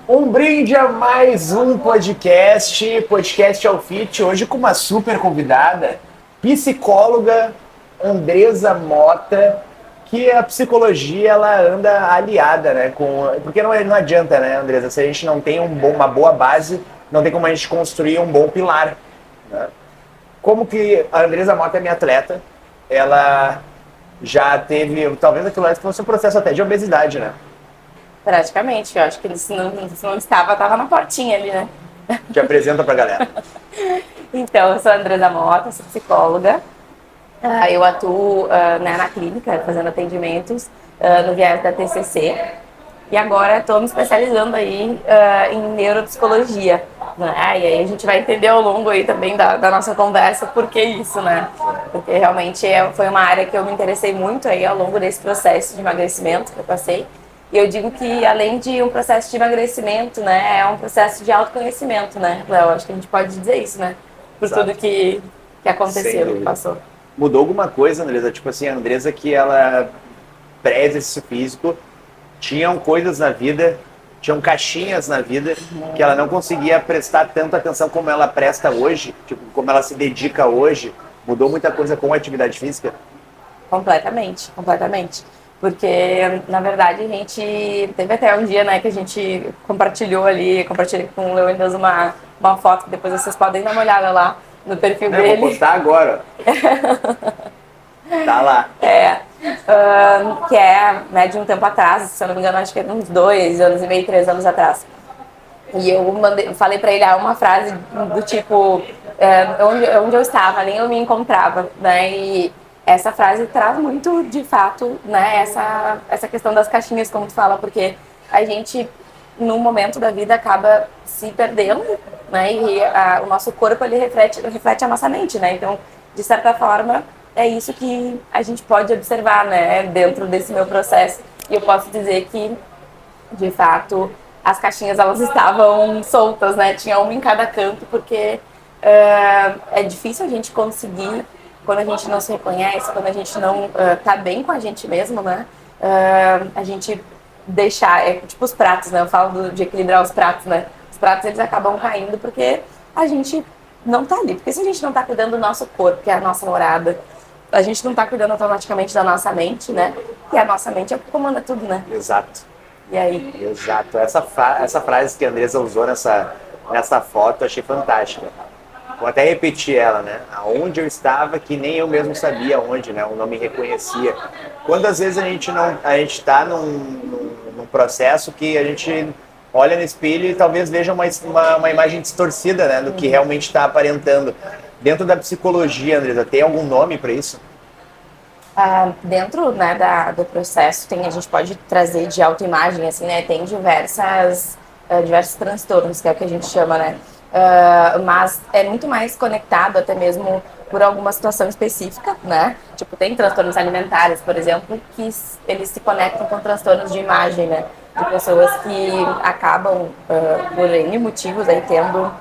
Um brinde a mais um podcast Alfit, hoje com uma super convidada, psicóloga Andresa Mota, que a psicologia ela anda aliada, né, porque não adianta, né, Andresa, se a gente não tem uma boa base, não tem como a gente construir um bom pilar, né? Como que a Andresa Mota é minha atleta, ela já teve, talvez aquilo lá fosse um processo até de obesidade, né? Praticamente, eu acho que ele se não estava na portinha ali, né? Te apresenta pra galera. Então, eu sou a Andresa Mota, sou psicóloga. Eu atuo né, na clínica, fazendo atendimentos no viés da TCC. E agora estou me especializando aí em neuropsicologia. Né? E aí a gente vai entender ao longo aí também da nossa conversa por que isso, né? Porque realmente foi uma área que eu me interessei muito aí ao longo desse processo de emagrecimento que eu passei. E eu digo que além de um processo de emagrecimento, né, é um processo de autoconhecimento, né, Léo? Acho que a gente pode dizer isso, né? Por Exato. tudo que Sem aconteceu, que dúvida. passou. Mudou alguma coisa, Andresa? Tipo assim, a Andresa que ela preza esse físico, tinham coisas na vida, tinham caixinhas na vida que ela não conseguia prestar tanta atenção como ela presta hoje, tipo, como ela se dedica hoje. Mudou muita coisa com a atividade física? Completamente, completamente. Porque, na verdade, a gente teve até um dia, né, que a gente compartilhei com o Leonidas uma foto, que depois vocês podem dar uma olhada lá no perfil Não, eu vou dele. postar agora. Tá lá. Que é né, de um tempo atrás, se eu não me engano, acho que era uns 2 anos e meio, 3 anos atrás. E eu falei pra ele uma frase do tipo, onde eu estava, nem eu me encontrava, né? E essa frase traz muito, de fato, né, essa questão das caixinhas, como tu fala, porque a gente, num momento da vida, acaba se perdendo, né? E o nosso corpo, ele reflete a nossa mente, né? Então, de certa forma, é isso que a gente pode observar, né, dentro desse meu processo. E eu posso dizer que, de fato, as caixinhas elas estavam soltas, né? Tinha uma em cada canto, porque é difícil a gente conseguir, quando a gente não se reconhece, quando a gente não tá bem com a gente mesmo, né? A gente deixar, é tipo os pratos, né? Eu falo de equilibrar os pratos, né? Os pratos eles acabam caindo porque a gente não tá ali. Porque se a gente não tá cuidando do nosso corpo, que é a nossa morada, a gente não tá cuidando automaticamente da nossa mente, né? E a nossa mente é o que comanda tudo, né? Exato. E aí? Exato. Essa frase que a Andresa usou nessa foto, eu achei fantástica. Vou até repetir ela, né? Aonde eu estava, que nem eu mesmo sabia onde, né? Eu não me reconhecia. Quantas vezes a gente está num processo que a gente olha no espelho e talvez veja uma imagem distorcida, né? Do que realmente está aparentando. Dentro da psicologia, Andresa, tem algum nome para isso? Dentro né, do processo a gente pode trazer de autoimagem, assim, né? Tem diversos transtornos, que é o que a gente chama, né? Mas é muito mais conectado até mesmo por alguma situação específica, né? Tipo, tem transtornos alimentares, por exemplo, que eles se conectam com transtornos de imagem, né? De pessoas que acabam, por N motivos, aí tendo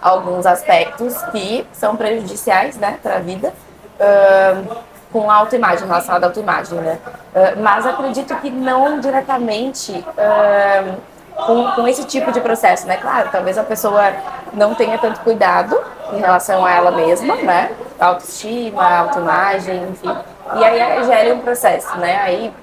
alguns aspectos que são prejudiciais, né, para a vida, com a autoimagem, relacionada à autoimagem, né? Mas acredito que não diretamente com esse tipo de processo, né? Claro, talvez a pessoa não tenha tanto cuidado em relação a ela mesma, né? Autoestima, autoimagem, enfim. E aí gera um processo, né? Aí,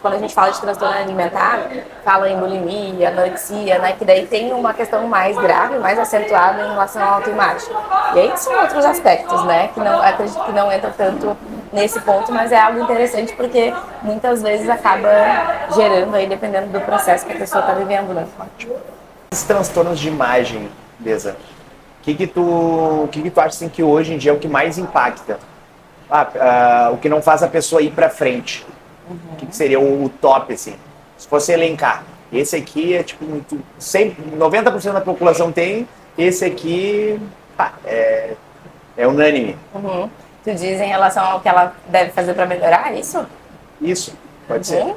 quando a gente fala de transtorno alimentar, fala em bulimia, anorexia, né? Que daí tem uma questão mais grave, mais acentuada em relação à autoimagem. E aí são outros aspectos, né? Que não, acredito que não entra tanto nesse ponto, mas é algo interessante porque muitas vezes acaba gerando aí, dependendo do processo que a pessoa está vivendo, né? Esses transtornos de imagem, Beza, o que tu acha assim, que hoje em dia é o que mais impacta? O que não faz a pessoa ir para frente? O que seria o top, assim? Se fosse elencar. Esse aqui é tipo, 90% da população tem, esse aqui é unânime. Uhum. Tu diz em relação ao que ela deve fazer para melhorar, é isso? Isso, pode ser.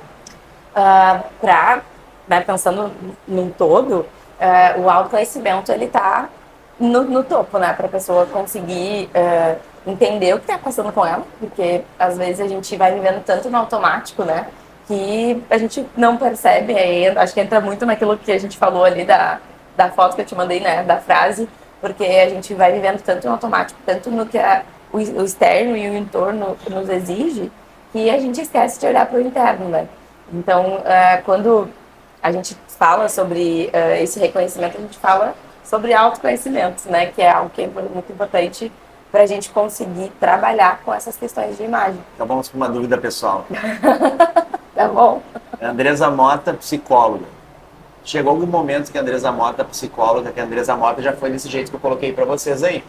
Né, pensando num todo, o autoconhecimento ele tá no topo, né, para a pessoa conseguir entender o que está passando com ela, porque às vezes a gente vai vivendo tanto no automático, né, que a gente não percebe. Aí acho que entra muito naquilo que a gente falou ali da foto que eu te mandei, né, da frase, porque a gente vai vivendo tanto no automático, tanto no que o externo e o entorno nos exige, que a gente esquece de olhar para o interno, né? Então, quando a gente fala sobre esse reconhecimento, a gente fala sobre autoconhecimento, né? Que é algo que é muito importante para a gente conseguir trabalhar com essas questões de imagem. Então vamos para uma dúvida pessoal. Tá bom? Andresa Mota, psicóloga. Chegou algum momento que a Andresa Mota, psicóloga, que a Andresa Mota já foi desse jeito que eu coloquei para vocês aí.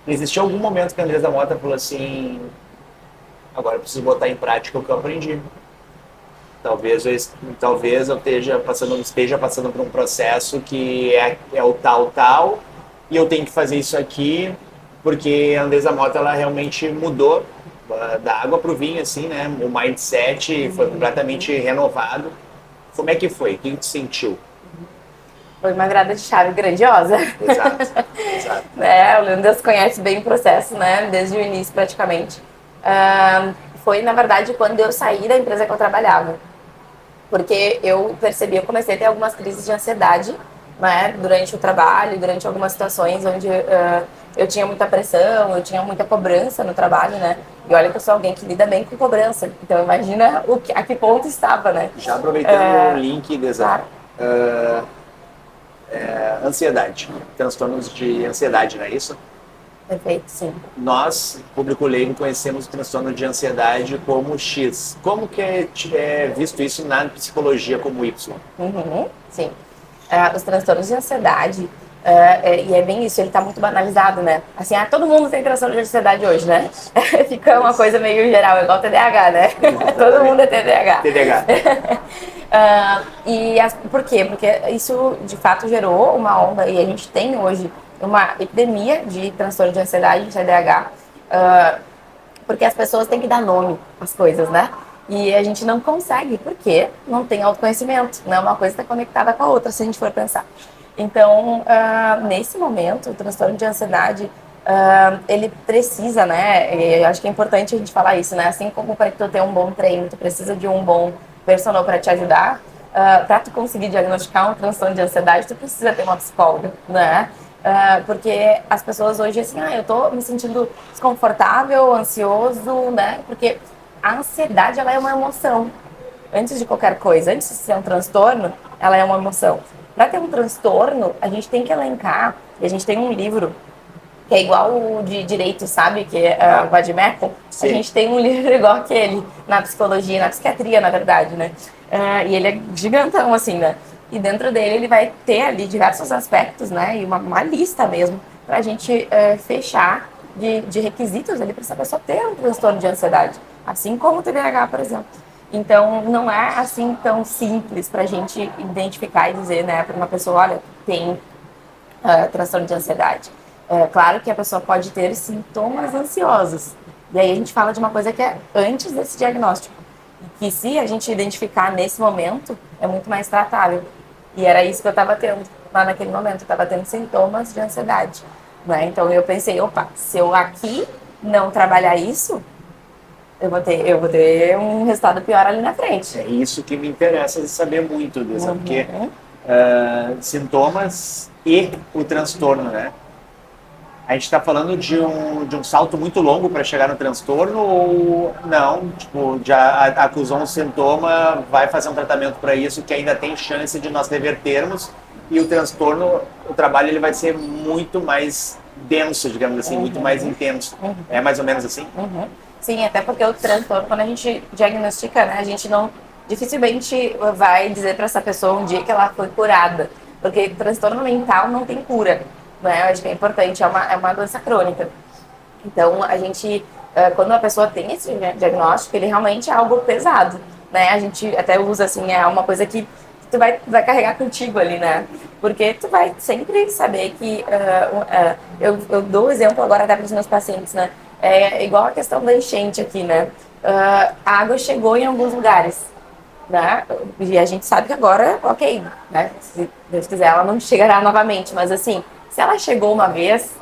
Existiu algum momento que a Andresa Mota falou assim, agora eu preciso botar em prática o que eu aprendi. Talvez eu esteja passando por um processo que é o tal, e eu tenho que fazer isso aqui, porque a Andresa Mota, ela realmente mudou da água para o vinho, assim, né? O mindset foi completamente renovado. Como é que foi? O que tu sentiu? Foi uma virada de chave grandiosa. Exato, exato. O Leandro conhece bem o processo, né? Desde o início, praticamente. Foi, na verdade, quando eu saí da empresa que eu trabalhava. Porque eu comecei a ter algumas crises de ansiedade, né? Durante o trabalho, durante algumas situações onde eu tinha muita pressão, eu tinha muita cobrança no trabalho, né? E olha que eu sou alguém que lida bem com cobrança. Então, imagina a que ponto estava, né? Já aproveitando o link, Desa, Claro. ansiedade, transtornos de ansiedade, não é isso? Perfeito, sim. Nós, público leigo, conhecemos o transtorno de ansiedade como X. Como que é visto isso na psicologia como Y? Sim. Os transtornos de ansiedade, e é bem isso, ele está muito banalizado, né? Assim, todo mundo tem transtorno de ansiedade hoje, né? Fica uma coisa meio geral, igual TDAH, né? Todo mundo é TDAH. TDAH. Por quê? Porque isso, de fato, gerou uma onda, e a gente tem hoje uma epidemia de transtorno de ansiedade, de TDAH, porque as pessoas têm que dar nome às coisas, né? E a gente não consegue, porque não tem autoconhecimento, né? Uma coisa está conectada com a outra, se a gente for pensar. Então, nesse momento, o transtorno de ansiedade, ele precisa, né? E eu acho que é importante a gente falar isso, né? Assim como para tu ter um bom treino, tu precisa de um bom personal para te ajudar, para tu conseguir diagnosticar um transtorno de ansiedade, tu precisa ter uma psicóloga, né? Porque as pessoas hoje, assim, eu tô me sentindo desconfortável, ansioso, né? Porque a ansiedade, ela é uma emoção. Antes de qualquer coisa, antes de ser um transtorno, ela é uma emoção. Para ter um transtorno, a gente tem que elencar, e a gente tem um livro que é igual o de direito, sabe? Que é o Vademecum. A gente tem um livro igual aquele, na psicologia, na psiquiatria, na verdade, né? E ele é gigantão, assim, né? E dentro dele ele vai ter ali diversos aspectos, né? E uma lista mesmo, pra gente fechar de requisitos ali para essa pessoa ter um transtorno de ansiedade. Assim como o TDAH, por exemplo. Então, não é assim tão simples pra gente identificar e dizer, né, para uma pessoa, olha, tem transtorno de ansiedade. Claro que a pessoa pode ter sintomas ansiosos. E aí a gente fala de uma coisa que é antes desse diagnóstico. Que se a gente identificar nesse momento, é muito mais tratável. E era isso que eu estava tendo lá naquele momento. Eu estava tendo sintomas de ansiedade. Né? Então eu pensei, opa, se eu aqui não trabalhar isso, eu vou ter um resultado pior ali na frente. É isso que me interessa de saber muito, Desa, porque sintomas e o transtorno, né? A gente está falando de um salto muito longo para chegar no transtorno ou não? Tipo, já acusou um sintoma, vai fazer um tratamento para isso que ainda tem chance de nós revertermos, e o transtorno, o trabalho ele vai ser muito mais denso, digamos assim, muito mais intenso. É mais ou menos assim? Sim, até porque o transtorno, quando a gente diagnostica, né, a gente não dificilmente vai dizer para essa pessoa um dia que ela foi curada, porque transtorno mental não tem cura. Né? Eu acho que é importante, é uma doença crônica. Então, a gente, quando a pessoa tem esse diagnóstico, ele realmente é algo pesado, né? A gente até usa, assim, é uma coisa que tu vai carregar contigo ali, né? Porque tu vai sempre saber que... eu dou o exemplo agora até para os meus pacientes, né? É igual a questão da enchente aqui, né? A água chegou em alguns lugares, né? E a gente sabe que agora, ok, né? Se Deus quiser, ela não chegará novamente, mas assim... Se ela chegou uma vez,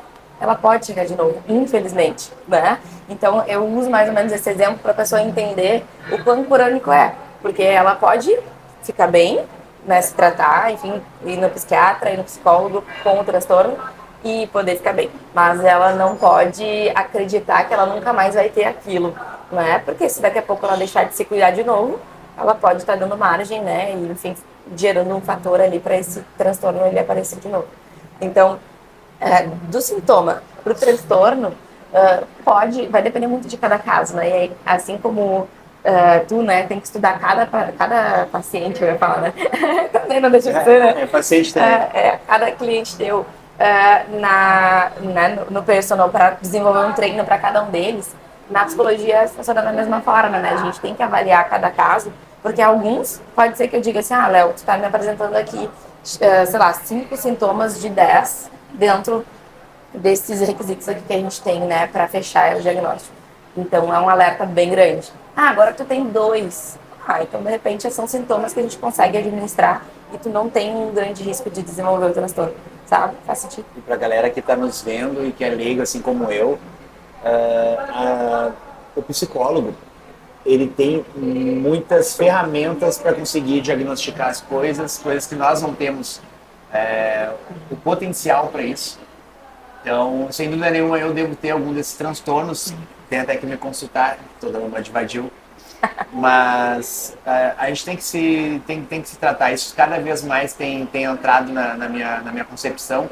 ela pode chegar de novo, infelizmente, né? Então, eu uso mais ou menos esse exemplo para a pessoa entender o quão crônico é. Porque ela pode ficar bem, né, se tratar, enfim, ir no psiquiatra, ir no psicólogo com o transtorno e poder ficar bem. Mas ela não pode acreditar que ela nunca mais vai ter aquilo, né? Porque se daqui a pouco ela deixar de se cuidar de novo, ela pode estar dando margem, né? E, enfim, gerando um fator ali para esse transtorno ele aparecer de novo. Então, do sintoma para o transtorno, vai depender muito de cada caso, né? E aí, assim como tu, né, tem que estudar cada paciente, eu ia falar, né? Também não deixa de ser, né? Paciente também. Cada cliente teu no personal para desenvolver um treino para cada um deles. Na psicologia funciona da mesma forma, né? A gente tem que avaliar cada caso, porque alguns pode ser que eu diga assim, Léo, tu tá me apresentando aqui, sei lá, 5 sintomas de 10 dentro desses requisitos aqui que a gente tem, né, para fechar o diagnóstico. Então é um alerta bem grande. Agora tu tem 2. Então de repente são sintomas que a gente consegue administrar e tu não tem um grande risco de desenvolver o transtorno, sabe? Faz sentido. E pra galera que tá nos vendo e que é leiga, assim como eu, o psicólogo, ele tem muitas ferramentas para conseguir diagnosticar as coisas que nós não temos o potencial para isso. Então, sem dúvida nenhuma, eu devo ter algum desses transtornos. Tem até que me consultar, tô dando uma de vadio. Mas a gente tem que se tratar. Isso cada vez mais tem entrado na minha concepção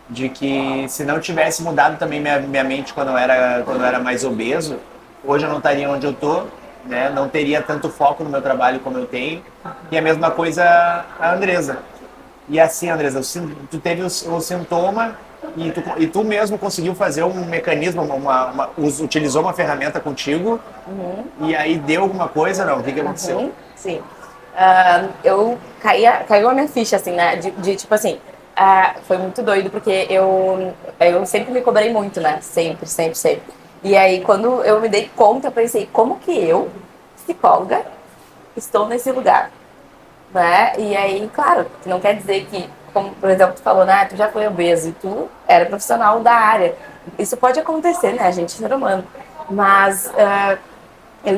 de que se não tivesse mudado também minha mente quando eu era mais obeso, hoje eu não estaria onde eu tô, né? Não teria tanto foco no meu trabalho como eu tenho. E a mesma coisa a Andresa. E assim, Andresa, tu teve o sintoma e tu mesmo conseguiu fazer um mecanismo, utilizou uma ferramenta contigo, e aí deu alguma coisa, não? O que aconteceu? Sim. Caiu a minha ficha, assim, né? De tipo assim, foi muito doido, porque eu sempre me cobrei muito, né? Sempre, sempre, sempre. E aí, quando eu me dei conta, eu pensei, como que eu, psicóloga, estou nesse lugar? Né? E aí, claro, não quer dizer que, como por exemplo, tu falou, né, tu já foi obeso e tu era profissional da área. Isso pode acontecer, né, a gente é ser humano. Mas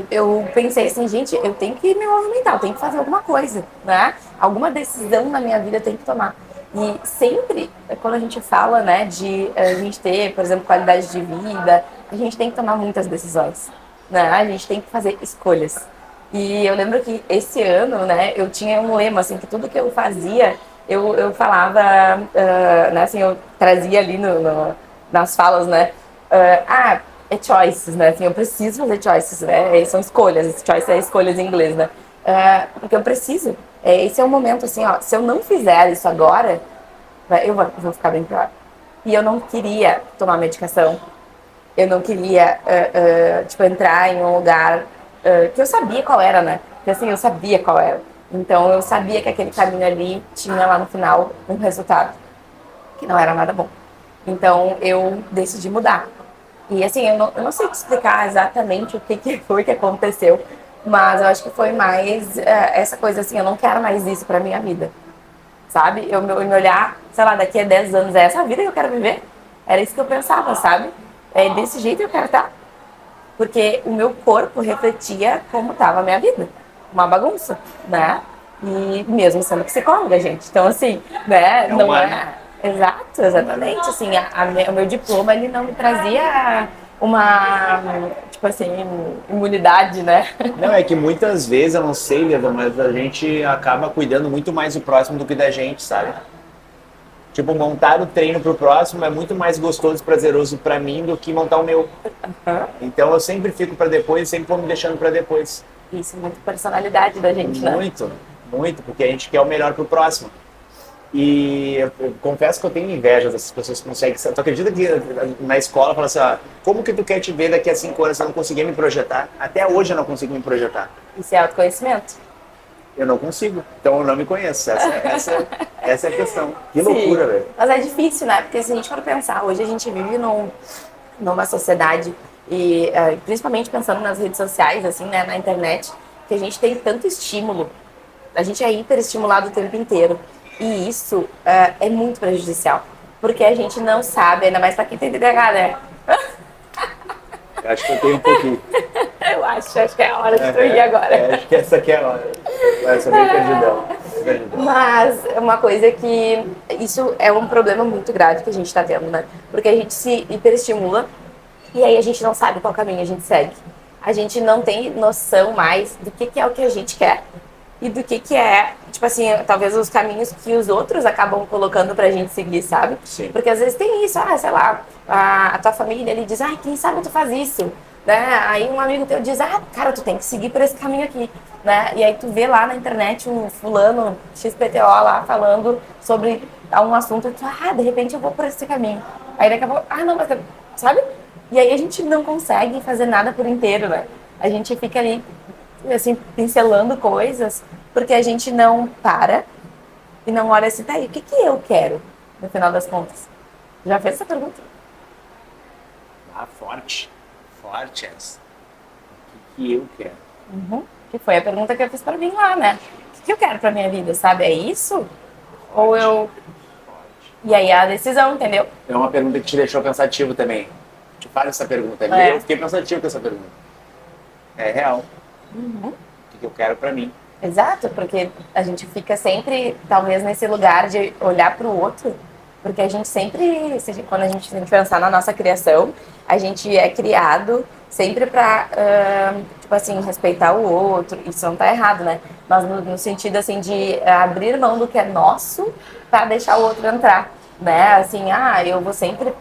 eu pensei assim, gente, eu tenho que me movimentar, eu tenho que fazer alguma coisa, né? Alguma decisão na minha vida eu tenho que tomar. E sempre, quando a gente fala, né, de a gente ter, por exemplo, qualidade de vida, a gente tem que tomar muitas decisões, né? A gente tem que fazer escolhas. E eu lembro que esse ano, né, eu tinha um lema, assim, que tudo que eu fazia, eu falava, né, assim, eu trazia ali nas falas, né, é choices, né, assim, eu preciso fazer choices, né, são escolhas, choice é escolhas em inglês, né, porque eu preciso, esse é o momento, assim, ó, se eu não fizer isso agora, eu vou ficar bem pior. E eu não queria tomar medicação, eu não queria, tipo, entrar em um lugar que eu sabia qual era, né? Porque assim, eu sabia qual era. Então eu sabia que aquele caminho ali tinha lá no final um resultado que não era nada bom. Então eu decidi mudar. E assim, eu não sei te explicar exatamente o que foi que aconteceu, mas eu acho que foi mais essa coisa assim, eu não quero mais isso pra minha vida. Sabe? Eu me olhar, sei lá, daqui a 10 anos, é essa a vida que eu quero viver? Era isso que eu pensava, sabe? É desse jeito que eu quero estar. Porque o meu corpo refletia como estava a minha vida. Uma bagunça, né? E mesmo sendo psicóloga, gente. Então, assim, né? Não é... Exato, exatamente. Assim, o meu diploma, ele não me trazia uma, tipo assim, imunidade, né? Não, é que muitas vezes, eu não sei, Leva, mas a gente acaba cuidando muito mais do próximo do que da gente, sabe? Tipo, montar o treino pro próximo é muito mais gostoso e prazeroso pra mim do que montar o meu. Então eu sempre fico pra depois, sempre vou me deixando pra depois. Isso, muito personalidade da gente, né? Muito, muito, porque a gente quer o melhor pro próximo. E eu confesso que eu tenho inveja dessas pessoas que conseguem. Tu acredita que na escola fala assim, como que tu quer te ver daqui a 5 anos se eu não conseguir me projetar? Até hoje eu não consigo me projetar. Isso é autoconhecimento. Eu não consigo, então eu não me conheço. Essa é a questão. Que loucura, velho. Mas é difícil, né? Porque se a gente for pensar, hoje a gente vive numa sociedade, e principalmente pensando nas redes sociais, assim, né, na internet, que a gente tem tanto estímulo. A gente é hiperestimulado o tempo inteiro. E isso é muito prejudicial. Porque a gente não sabe, ainda mais pra quem tem TDAH, né? Eu acho que eu tenho um pouquinho. Eu acho que é a hora de tu ir agora. Acho que essa aqui é a hora. Vai ser bem perdidão. Mas é uma coisa que isso é um problema muito grave que a gente está tendo, né? Porque a gente se hiperestimula e aí a gente não sabe qual caminho a gente segue. A gente não tem noção mais do que é o que a gente quer e do que é, tipo assim, talvez os caminhos que os outros acabam colocando pra gente seguir, sabe? Sim. Porque às vezes tem isso, sei lá, a tua família ele diz, quem sabe tu faz isso, né? Aí um amigo teu diz, cara, tu tem que seguir por esse caminho aqui, né? E aí tu vê lá na internet um fulano XPTO lá falando sobre um assunto e tu, de repente eu vou por esse caminho. Aí daqui a pouco, não, mas sabe? E aí a gente não consegue fazer nada por inteiro, né? A gente fica ali, assim, pincelando coisas, porque a gente não para e não olha assim, tá aí, o que eu quero, no final das contas? Já fez essa pergunta? Forte. Forte essa. O que eu quero? Que foi a pergunta que eu fiz pra mim lá, né? O que eu quero pra minha vida, sabe? É isso? Forte. Ou eu... E aí a decisão, entendeu? É uma pergunta que te deixou pensativo também. Te faz essa pergunta. Eu fiquei pensativo com essa pergunta. É real. O que eu quero pra mim? Exato, porque a gente fica sempre, talvez, nesse lugar de olhar pro outro, porque a gente sempre, quando a gente pensar na nossa criação, a gente é criado sempre pra, tipo assim, respeitar o outro, isso não tá errado, né? Mas no sentido, assim, de abrir mão do que é nosso para deixar o outro entrar, né? Assim, eu vou sempre,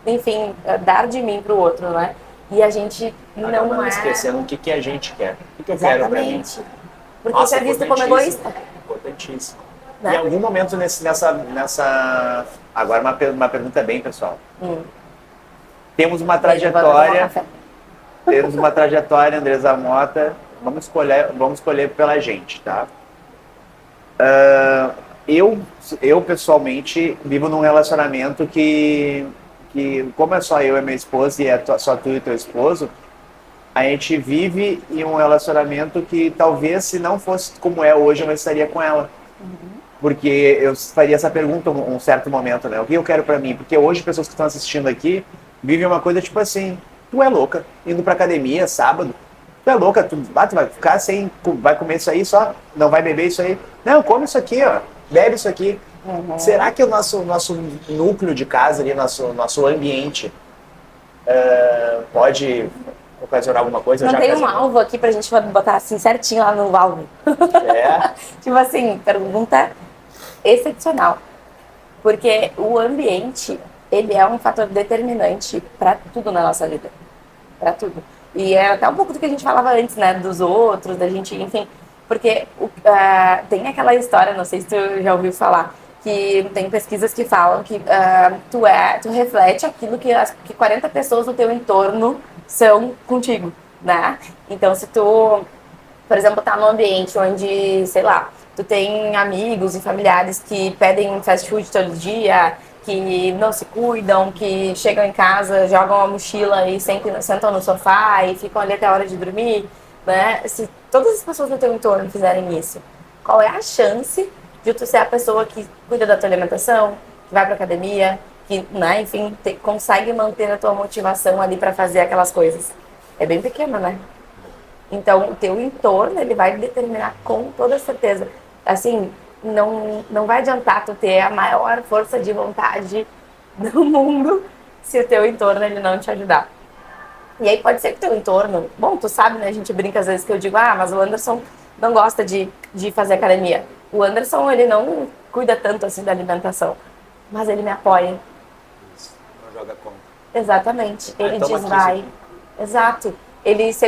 enfim, dar de mim pro outro, né? E a gente não é... esquecendo o que a gente quer. O que eu quero pra mim. Porque isso é visto como egoísta. Importantíssimo. Né? Em algum momento nessa... Agora uma pergunta bem pessoal. Temos uma trajetória... Temos uma trajetória, Andresa Mota. Vamos escolher pela gente, tá? Eu pessoalmente vivo num relacionamento que como é só eu e minha esposa e só tu e teu esposo, a gente vive em um relacionamento que talvez se não fosse como é hoje, eu não estaria com ela. Porque eu faria essa pergunta um certo momento, né? O que eu quero pra mim? Porque hoje pessoas que estão assistindo aqui vivem uma coisa tipo assim, tu é louca, indo pra academia sábado, tu é louca, tu vai ficar sem, vai comer isso aí só, não vai beber isso aí. Não, come isso aqui, ó, bebe isso aqui. Será que o nosso núcleo de casa ali, nosso ambiente pode ocasionar alguma coisa? Não tem um alvo aqui pra gente botar assim certinho lá no alvo. Tipo assim, pergunta excepcional. Porque o ambiente, ele é um fator determinante pra tudo na nossa vida. Pra tudo. E é até um pouco do que a gente falava antes, né? Dos outros, da gente, enfim. Porque tem aquela história, não sei se tu já ouviu falar, que tem pesquisas que falam que tu reflete aquilo que 40 pessoas do teu entorno são contigo, né? Então, se tu, por exemplo, tá num ambiente onde, sei lá, tu tem amigos e familiares que pedem fast food todo dia, que não se cuidam, que chegam em casa, jogam a mochila e sentam no sofá e ficam ali até a hora de dormir, né? Se todas as pessoas do teu entorno fizerem isso, qual é a chance de tu ser a pessoa que cuida da tua alimentação, que vai pra academia, que, né, enfim, consegue manter a tua motivação ali para fazer aquelas coisas? É bem pequena, né? Então, o teu entorno, ele vai determinar com toda certeza. Assim, não vai adiantar tu ter a maior força de vontade do mundo se o teu entorno ele não te ajudar. E aí pode ser que o teu entorno... Bom, tu sabe, né? A gente brinca às vezes que eu digo, mas o Anderson não gosta de fazer academia. O Anderson, ele não cuida tanto assim da alimentação, mas ele me apoia. Não joga contra. Exatamente. Ele diz, vai. Exato. Se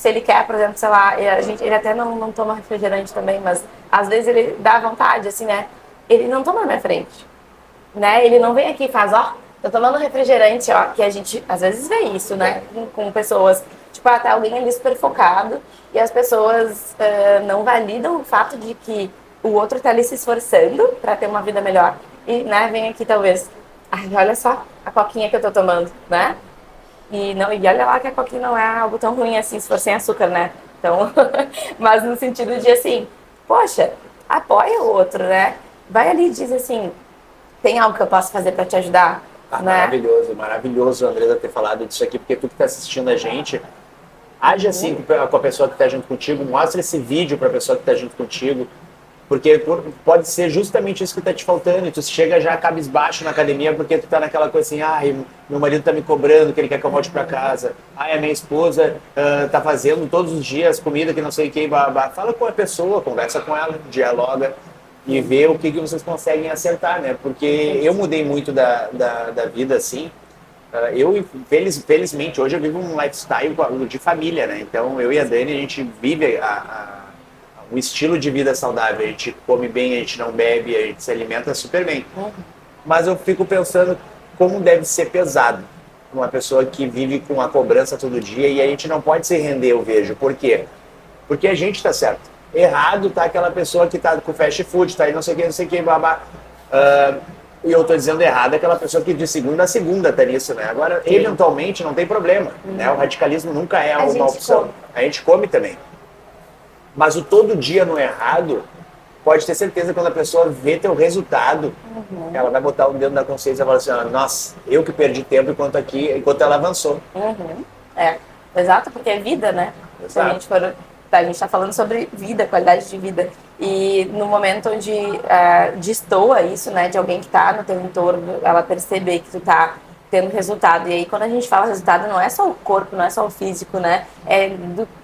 ele quer, por exemplo, sei lá, ele até não toma refrigerante também, mas às vezes ele dá vontade, assim, né? Ele não toma na minha frente, né? Ele não vem aqui e faz, tô tomando refrigerante, que a gente às vezes vê isso, né? Com pessoas, tipo, até alguém ali super focado e as pessoas não validam o fato de que o outro tá ali se esforçando para ter uma vida melhor e, né, vem aqui talvez, olha só a coquinha que eu tô tomando, né? E olha lá que a coquinha não é algo tão ruim assim, se for sem açúcar, né? Então, mas no sentido de assim, poxa, apoia o outro, né? Vai ali e diz assim, tem algo que eu posso fazer para te ajudar? Né? Maravilhoso, Andresa, ter falado disso aqui, porque tu que tá assistindo a gente, Age assim com a pessoa que está junto contigo, mostra esse vídeo para a pessoa que está junto contigo, porque pode ser justamente isso que está te faltando, e tu chega já cabisbaixo na academia porque tu tá naquela coisa assim, ai, meu marido tá me cobrando que ele quer que eu volte para casa, ai, a minha esposa tá fazendo todos os dias comida que não sei o que, fala com a pessoa, conversa com ela, dialoga e vê o que vocês conseguem acertar, né? Porque eu mudei muito da vida assim. Eu, felizmente, hoje eu vivo um lifestyle de família, né? Então, eu e a Dani, a gente vive um estilo de vida saudável. A gente come bem, a gente não bebe, a gente se alimenta super bem. Mas eu fico pensando como deve ser pesado uma pessoa que vive com a cobrança todo dia e a gente não pode se render, eu vejo. Por quê? Porque a gente tá certo. Errado tá aquela pessoa que tá com fast food, tá aí não sei o que, babá. E eu tô dizendo errado aquela pessoa que de segunda a segunda tá nisso, né? Agora, eventualmente, não tem problema, né? O radicalismo nunca é uma opção. A gente come também. Mas o todo dia no errado, pode ter certeza que quando a pessoa vê teu resultado, ela vai botar o dedo na consciência e falar assim, nossa, eu que perdi tempo enquanto ela avançou. Exato, porque é vida, né? Exato. Se a gente tá falando sobre vida, qualidade de vida. E no momento onde destoa isso, né, de alguém que tá no teu entorno, ela perceber que tu tá tendo resultado. E aí, quando a gente fala resultado, não é só o corpo, não é só o físico, né? É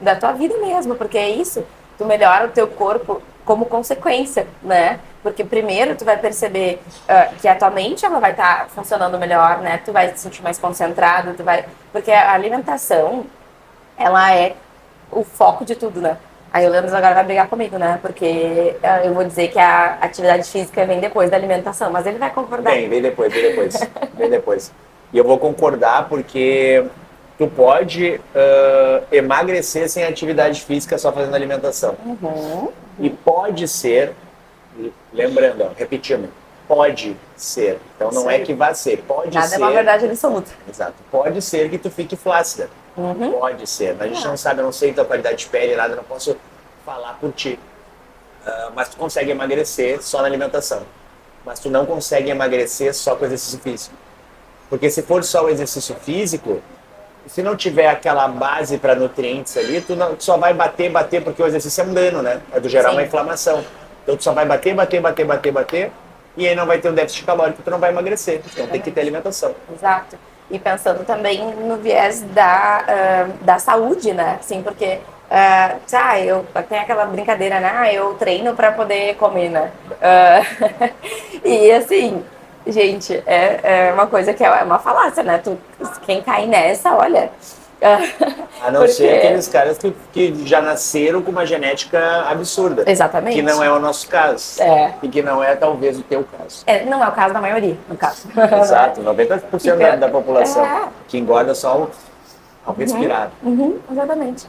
da tua vida mesmo, porque é isso. Tu melhora o teu corpo como consequência, né? Porque primeiro tu vai perceber que a tua mente ela vai estar funcionando melhor, né? Tu vai te sentir mais concentrado, porque a alimentação, ela é o foco de tudo, né? Aí o Leandro agora vai brigar comigo, né? Porque eu vou dizer que a atividade física vem depois da alimentação, mas ele vai concordar. Vem depois. Vem depois. E eu vou concordar porque tu pode emagrecer sem atividade física só fazendo alimentação. E pode ser, lembrando, repetindo, pode ser. Então não é que vai ser, pode ser. Nada é uma verdade absoluta. Exato. Pode ser que tu fique flácida. Pode ser. A gente não sabe, eu não sei tua qualidade de pele, nada, não posso falar por ti. Mas tu consegue emagrecer só na alimentação. Mas tu não consegue emagrecer só com exercício físico. Porque se for só o exercício físico, se não tiver aquela base para nutrientes ali, tu só vai bater, porque o exercício é um dano, né? É do gerar uma inflamação. Então tu só vai bater, e aí não vai ter um déficit calórico, tu não vai emagrecer. Então tem que ter alimentação. Exato. E pensando também no viés da saúde, né? Assim, porque eu tenho aquela brincadeira, né? Eu treino para poder comer, né? E assim, gente, é uma coisa que é uma falácia, né? Quem cai nessa, olha. A não ser aqueles caras que já nasceram com uma genética absurda. Exatamente. Que não é o nosso caso. E que não é, talvez, o teu caso. Não é o caso da maioria, no caso. Exato, 90% da população que engorda só ao respirar. Exatamente.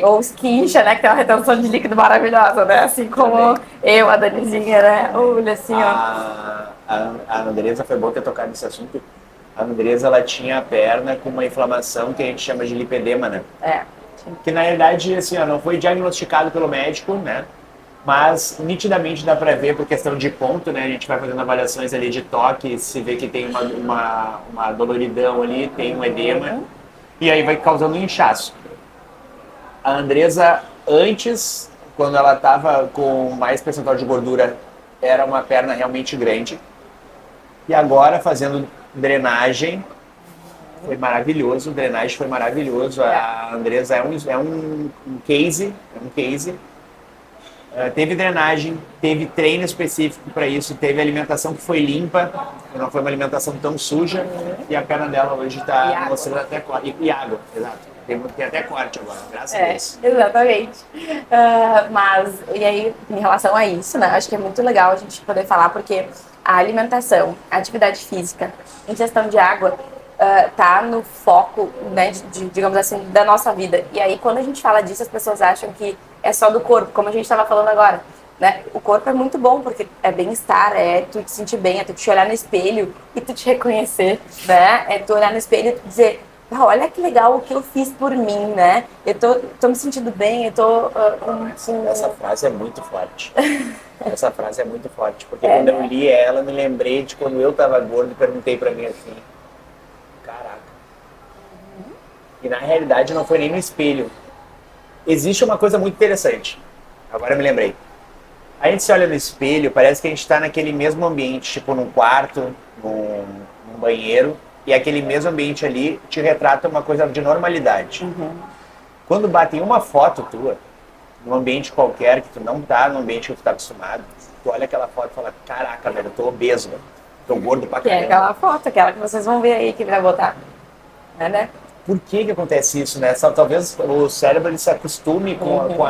Ou os que incha, né? Que tem uma retenção de líquido maravilhosa, né? Assim como eu, a Danizinha, né? Olha assim, ó. A Andresa, foi bom ter tocado nesse assunto. A Andresa, ela tinha a perna com uma inflamação que a gente chama de lipedema, né? Que na realidade, assim, não foi diagnosticado pelo médico, né? Mas nitidamente dá pra ver por questão de ponto, né? A gente vai fazendo avaliações ali de toque, se vê que tem uma doloridão ali, tem um edema, e aí vai causando um inchaço. A Andresa, antes, quando ela tava com mais percentual de gordura, era uma perna realmente grande. E agora, fazendo drenagem, foi maravilhoso, drenagem foi maravilhoso. A Andresa é um case, teve drenagem, teve treino específico para isso, teve alimentação que foi limpa, não foi uma alimentação tão suja, e a perna dela hoje está mostrando até corte. E água, exato. Tem até corte agora, graças a Deus. Exatamente. Mas, e aí, em relação a isso, né, acho que é muito legal a gente poder falar, porque a alimentação, a atividade física, ingestão de água, tá no foco, né, digamos assim, da nossa vida. E aí, quando a gente fala disso, as pessoas acham que é só do corpo, como a gente estava falando agora, né? O corpo é muito bom, porque é bem-estar, é tu te sentir bem, é tu te olhar no espelho e tu te reconhecer, né? É tu olhar no espelho e tu dizer, olha que legal o que eu fiz por mim, né? Eu tô me sentindo bem, eu tô... Essa frase é muito forte. Essa frase é muito forte, porque quando eu li ela, me lembrei de quando eu tava gordo e perguntei pra mim assim, caraca, E na realidade não foi nem no espelho. Existe uma coisa muito interessante. Agora eu me lembrei. A gente se olha no espelho, parece que a gente está naquele mesmo ambiente, tipo num quarto, num banheiro, e aquele mesmo ambiente ali te retrata uma coisa de normalidade. Quando batem uma foto tua, num ambiente qualquer, que tu não tá no ambiente que tu tá acostumado, tu olha aquela foto e fala, caraca, velho, eu tô obeso, velho. Tô gordo pra Que é caramba. aquela foto, aquela que vocês vão ver aí que vai botar. Né? Por que acontece isso, né? Talvez o cérebro ele se acostume com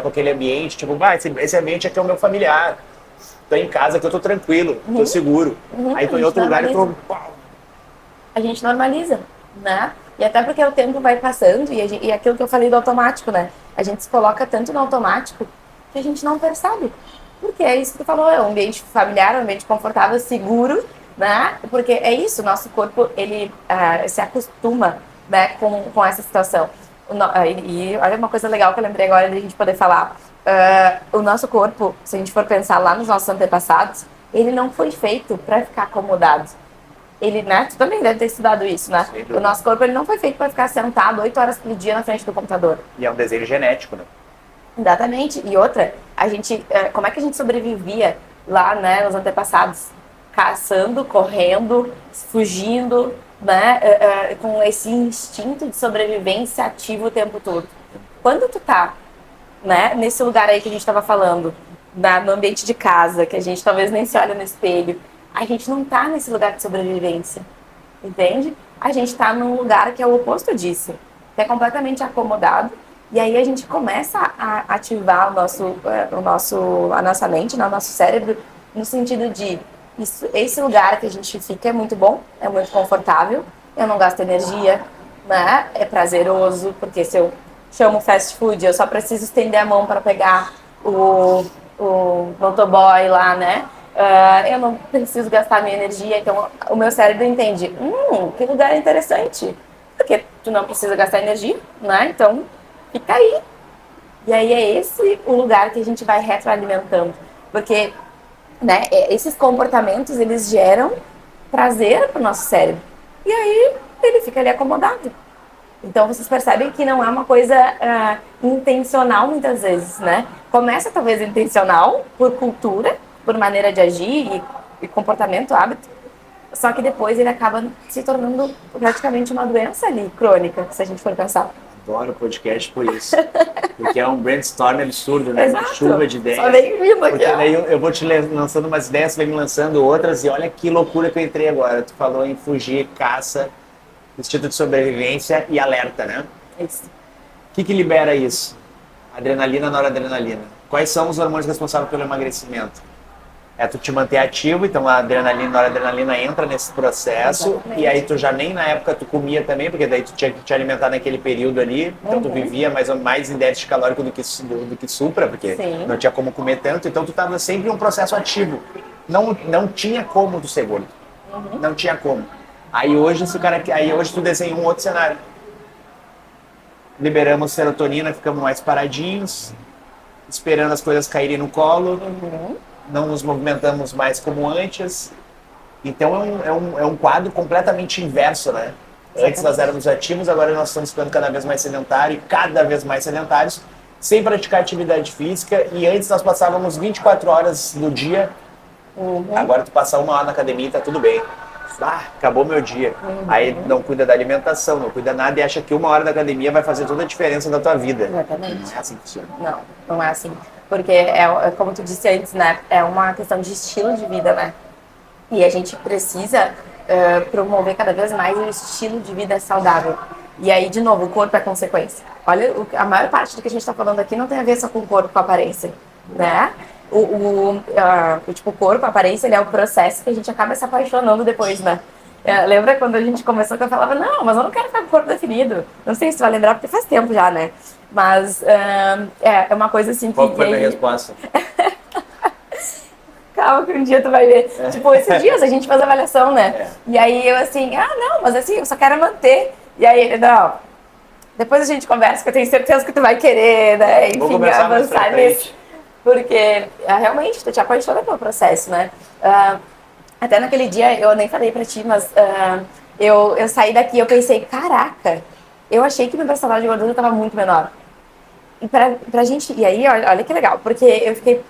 aquele ambiente, tipo, esse ambiente aqui é o meu familiar. Tô em casa que eu tô tranquilo, tô seguro. Aí tô em outro lugar e tô... Pau. A gente normaliza, né? E até porque o tempo vai passando e aquilo que eu falei do automático, né? A gente se coloca tanto no automático que a gente não percebe. Porque é isso que tu falou, é um ambiente familiar, um ambiente confortável, seguro, né? Porque é isso, o nosso corpo, ele se acostuma, né, com essa situação. E olha uma coisa legal que eu lembrei agora de a gente poder falar. O nosso corpo, se a gente for pensar lá nos nossos antepassados, ele não foi feito para ficar acomodado. Ele, né, tu também deve ter estudado isso, né? O nosso corpo ele não foi feito para ficar sentado 8 horas por dia na frente do computador. E é um desejo genético, né? Exatamente. E outra, como é que a gente sobrevivia lá, né, nos antepassados? Caçando, correndo, fugindo, né, com esse instinto de sobrevivência ativo o tempo todo. Quando tu tá, né, nesse lugar aí que a gente estava falando, no ambiente de casa, que a gente talvez nem se olha no espelho, a gente não tá nesse lugar de sobrevivência, entende? A gente tá num lugar que é o oposto disso, que é completamente acomodado. E aí a gente começa a ativar a nossa mente, né, o nosso cérebro, no sentido de esse lugar que a gente fica é muito bom, é muito confortável, eu não gasto energia, né? É prazeroso, porque se eu chamo fast food, eu só preciso estender a mão para pegar o motoboy lá, né? Eu não preciso gastar minha energia, então o meu cérebro entende, que lugar interessante, porque tu não precisa gastar energia, né? Então fica aí. E aí é esse o lugar que a gente vai retroalimentando, porque, né, esses comportamentos eles geram prazer para o nosso cérebro. E aí ele fica ali acomodado. Então vocês percebem que não é uma coisa intencional muitas vezes, né? Começa talvez intencional por cultura, por maneira de agir e comportamento, hábito. Só que depois ele acaba se tornando praticamente uma doença ali, crônica, se a gente for pensar. Adoro o podcast por isso. Porque é um brainstorm absurdo, né? Exato. Uma chuva de ideias. Só vem vindo aqui, porque daí eu vou te lançando umas ideias, você vem me lançando outras, e olha que loucura que eu entrei agora. Tu falou em fugir, caça, instinto de sobrevivência e alerta, né? Isso. O que libera isso? Adrenalina, noradrenalina. Quais são os hormônios responsáveis pelo emagrecimento? É tu te manter ativo, então a adrenalina, a noradrenalina entra nesse processo. Exatamente. E aí tu já nem na época tu comia também, porque daí tu tinha que te alimentar naquele período ali, então tu vivia mais em déficit calórico do que supra, porque não tinha como comer tanto, então tu estava sempre em um processo ativo. Não tinha como tu ser gordo. Não tinha como. Aí hoje tu desenha um outro cenário. Liberamos serotonina, ficamos mais paradinhos, esperando as coisas caírem no colo. Não nos movimentamos mais como antes. Então é um quadro completamente inverso, né? Antes nós éramos ativos, agora nós estamos ficando cada vez mais sedentários e cada vez mais sedentários, sem praticar atividade física. E antes nós passávamos 24 horas no dia, agora tu passar 1 hora na academia e tá tudo bem. Acabou meu dia. Aí não cuida da alimentação, não cuida nada e acha que 1 hora da academia vai fazer toda a diferença na tua vida. Exatamente. Não é assim que funciona. Não é assim. Porque, como tu disse antes, né? É uma questão de estilo de vida, né? E a gente precisa promover cada vez mais um estilo de vida saudável. E aí, de novo, o corpo é consequência. Olha, a maior parte do que a gente está falando aqui não tem a ver só com o corpo, com a aparência, né? O corpo, a aparência, ele é o processo que a gente acaba se apaixonando depois, né? Lembra quando a gente começou que eu falava, não, mas eu não quero ficar com o corpo definido. Não sei se tu vai lembrar, porque faz tempo já, né? Mas é uma coisa assim que... Qual foi a minha resposta? Calma que um dia tu vai ver. Tipo, esses dias a gente faz avaliação, né? E aí eu assim, não, mas assim, eu só quero manter. E aí ele, não, depois a gente conversa, que eu tenho certeza que tu vai querer, né? Enfim, avançar nisso. Porque realmente tu te apaixona pelo processo, né? Até naquele dia, eu nem falei pra ti, mas eu saí daqui e eu pensei, caraca, eu achei que meu percentual de gordura estava muito menor. E pra gente, e aí, olha que legal, porque eu fiquei,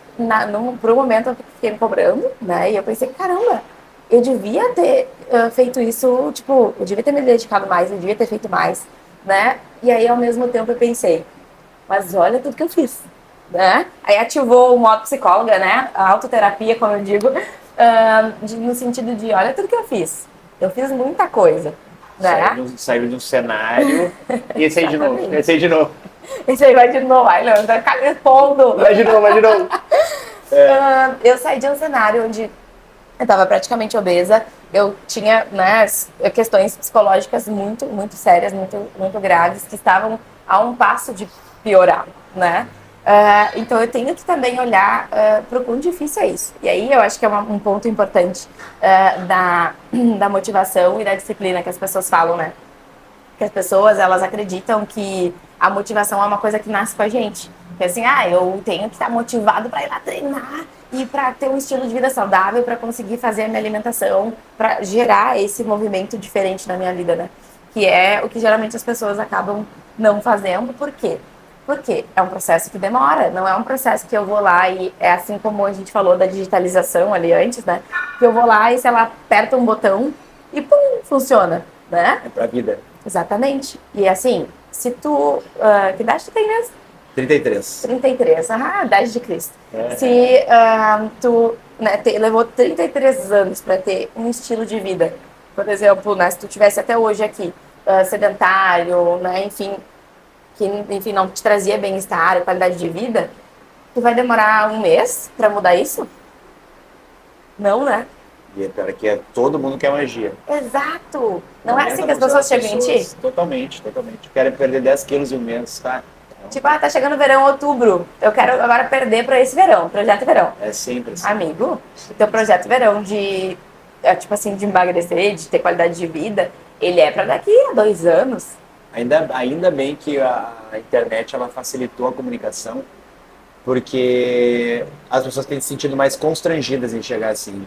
por um momento, eu fiquei me cobrando, né? E eu pensei, caramba, eu devia ter feito isso, tipo, eu devia ter me dedicado mais, eu devia ter feito mais, né? E aí, ao mesmo tempo, eu pensei, mas olha tudo que eu fiz, né? Aí ativou o modo psicóloga, né? A autoterapia, como eu digo, no sentido de, olha tudo que eu fiz. Eu fiz muita coisa, né? Saiu de um cenário e esse aí de novo, esse aí de novo. Esse aí vai de novo, vai, Leandro, vai ficar me respondo. Vai de novo, vai de novo. Eu saí de um cenário onde eu estava praticamente obesa, eu tinha, né, questões psicológicas muito, muito sérias, muito, muito graves, que estavam a um passo de piorar, né? Então eu tenho que também olhar para o quão difícil é isso. E aí eu acho que é um ponto importante da motivação e da disciplina que as pessoas falam, né? Que as pessoas, elas acreditam que a motivação é uma coisa que nasce com a gente. Que assim, eu tenho que estar motivado para ir lá treinar e para ter um estilo de vida saudável, para conseguir fazer a minha alimentação, para gerar esse movimento diferente na minha vida, né? Que é o que geralmente as pessoas acabam não fazendo. Por quê? Porque é um processo que demora, não é um processo que eu vou lá e é assim como a gente falou da digitalização ali antes, né? Que eu vou lá e, sei lá, aperta um botão e pum, funciona, né? É pra vida. Exatamente. E assim, se tu. Que idade tu tem mesmo? 33. 33. Ah, idade de Cristo. Se tu levou 33 anos para ter um estilo de vida, por exemplo, né, se tu tivesse até hoje aqui, sedentário, né, enfim, que enfim, não te trazia bem-estar, qualidade de vida, tu vai demorar um mês para mudar isso? Não, né? E é pior que todo mundo quer magia. Exato! Não é assim que as pessoas chegam em ti? Totalmente, totalmente. Querem perder 10 quilos em um mês, tá? Tipo, tá chegando verão, outubro. Eu quero agora perder para esse verão, projeto verão. É sempre assim. Amigo, o teu projeto verão de, tipo assim, de emagrecer, de ter qualidade de vida, ele é para daqui a 2 anos. Ainda bem que a internet ela facilitou a comunicação, porque as pessoas têm se sentido mais constrangidas em chegar assim.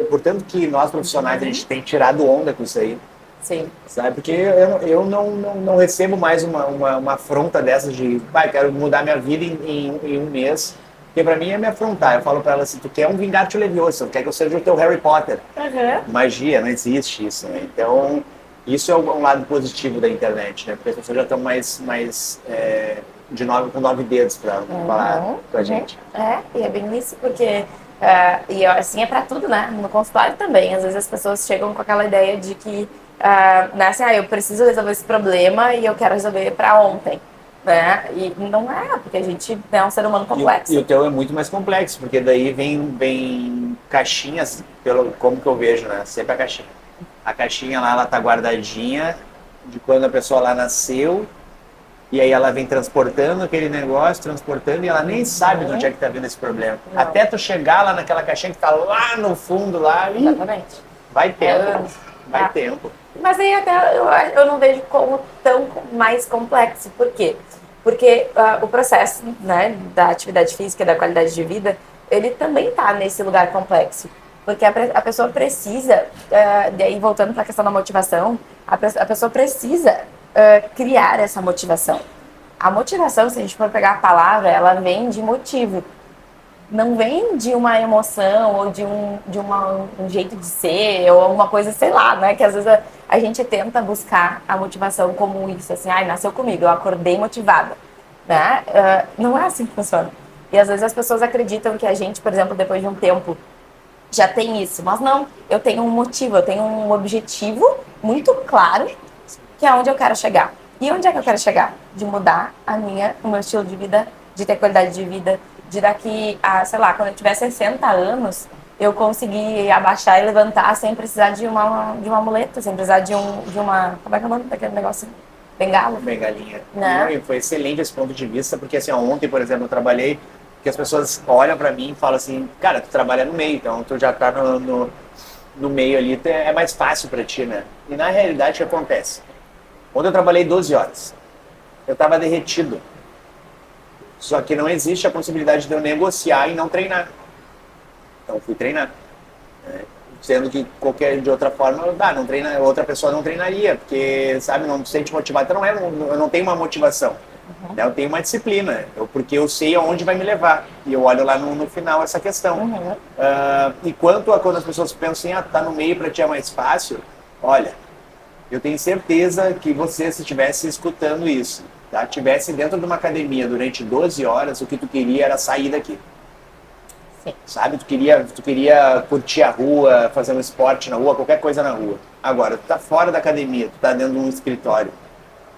Portanto que nós profissionais, a gente tem tirado onda com isso aí. Sim. Sabe? Porque eu não recebo mais uma afronta dessas de, quero mudar minha vida em um mês. Porque pra mim é me afrontar. Eu falo pra ela assim, tu quer um Vingardio Leviosa, tu quer que eu seja o teu Harry Potter. Magia, não existe isso, né? Então, isso é um lado positivo da internet, né? Porque as pessoas já estão com 9 dedos pra falar com a gente. E é bem isso, porque e assim é pra tudo, né? No consultório também. Às vezes as pessoas chegam com aquela ideia de que né, assim, eu preciso resolver esse problema e eu quero resolver pra ontem. Né? E não é, porque a gente é um ser humano complexo. E o teu é muito mais complexo, porque daí vem caixinhas, como que eu vejo, né? Sempre a caixinha. A caixinha lá, ela tá guardadinha de quando a pessoa lá nasceu, e aí ela vem transportando aquele negócio, transportando, e ela nem sabe de onde é que tá vindo esse problema. Não. Até tu chegar lá naquela caixinha que tá lá no fundo, lá, Exatamente. vai tempo. Vai tempo. Mas aí até eu não vejo como tão mais complexo. Por quê? Porque o processo, né, da atividade física, da qualidade de vida, ele também está nesse lugar complexo. Porque a pessoa precisa, daí voltando para a questão da motivação, a pessoa precisa criar essa motivação. A motivação, se a gente for pegar a palavra, ela vem de motivo. Não vem de uma emoção ou de um jeito de ser ou alguma coisa, sei lá, né? Que às vezes a gente tenta buscar a motivação como isso, assim, nasceu comigo, eu acordei motivada, né? Não é assim que funciona. E às vezes as pessoas acreditam que a gente, por exemplo, depois de um tempo, já tem isso. Mas não, eu tenho um motivo, eu tenho um objetivo muito claro, que é onde eu quero chegar. E onde é que eu quero chegar? De mudar o meu estilo de vida, de ter qualidade de vida, de daqui a, sei lá, quando eu tiver 60 anos, eu conseguir abaixar e levantar sem precisar de uma muleta, sem precisar de uma... Como é que é o nome daquele negócio? Bengala? Bengalinha. Né? E foi excelente esse ponto de vista, porque assim, ontem, por exemplo, eu trabalhei, que as pessoas olham pra mim e falam assim, cara, tu trabalha no meio, então tu já tá no meio ali, é mais fácil pra ti, né? E na realidade, o que acontece? Ontem eu trabalhei 12 horas. Eu tava derretido. Só que não existe a possibilidade de eu negociar e não treinar. Então fui treinar. Sendo que qualquer de outra forma, não treina, outra pessoa não treinaria, porque, sabe, não se sente motivado. Então eu não tenho uma motivação, né? Eu tenho uma disciplina, porque eu sei aonde vai me levar. E eu olho lá no final essa questão. E quanto a quando as pessoas pensam assim, tá no meio para ti é mais fácil, olha, eu tenho certeza que você, se estivesse escutando isso, tá, estivesse dentro de uma academia durante 12 horas, o que tu queria era sair daqui. Sim. Sabe? Tu queria curtir a rua, fazer um esporte na rua, qualquer coisa na rua. Agora, tu tá fora da academia, tu tá dentro de um escritório.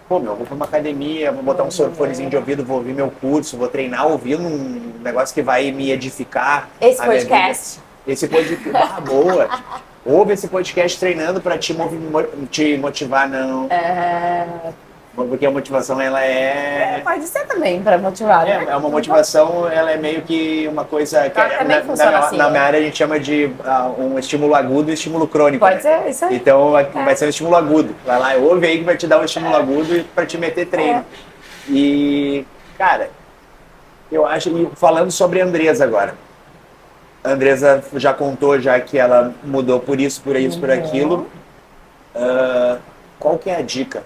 Pô, meu, vou pra uma academia, vou botar um fonezinho de ouvido, vou ouvir meu curso, vou treinar ouvindo um negócio que vai me edificar. Esse podcast. Esse podcast, boa. Ouve esse podcast treinando pra te motivar, não. Porque a motivação, ela pode ser também para motivar, né? É uma motivação, ela é meio que uma coisa que na minha área a gente chama de um estímulo agudo e estímulo crônico. Pode ser, isso aí. Então vai ser um estímulo agudo. Vai lá, ouve aí que vai te dar um estímulo agudo para te meter treino. E, cara, eu acho, e falando sobre a Andresa agora. A Andresa já contou já que ela mudou por isso, por isso, por aquilo. Qual que é a dica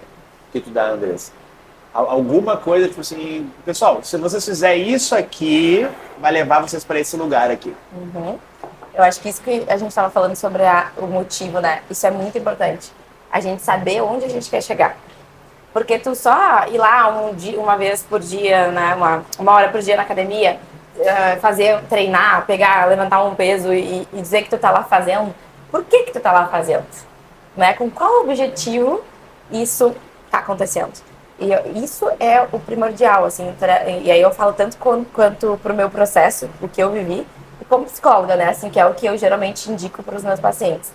que tu dá, Andressa? Alguma coisa, tipo assim, pessoal, se vocês fizerem isso aqui, vai levar vocês para esse lugar aqui. Eu acho que isso que a gente estava falando sobre o motivo, né? Isso é muito importante. A gente saber onde a gente quer chegar. Porque tu só ir lá uma vez por dia, né? Uma hora por dia na academia, treinar, levantar um peso e dizer que tu tá lá fazendo. Por que tu tá lá fazendo? Né? Com qual objetivo isso tá acontecendo? E isso é o primordial, assim, e aí eu falo tanto quanto pro meu processo, o que eu vivi, e como psicóloga, né, assim, que é o que eu geralmente indico para os meus pacientes.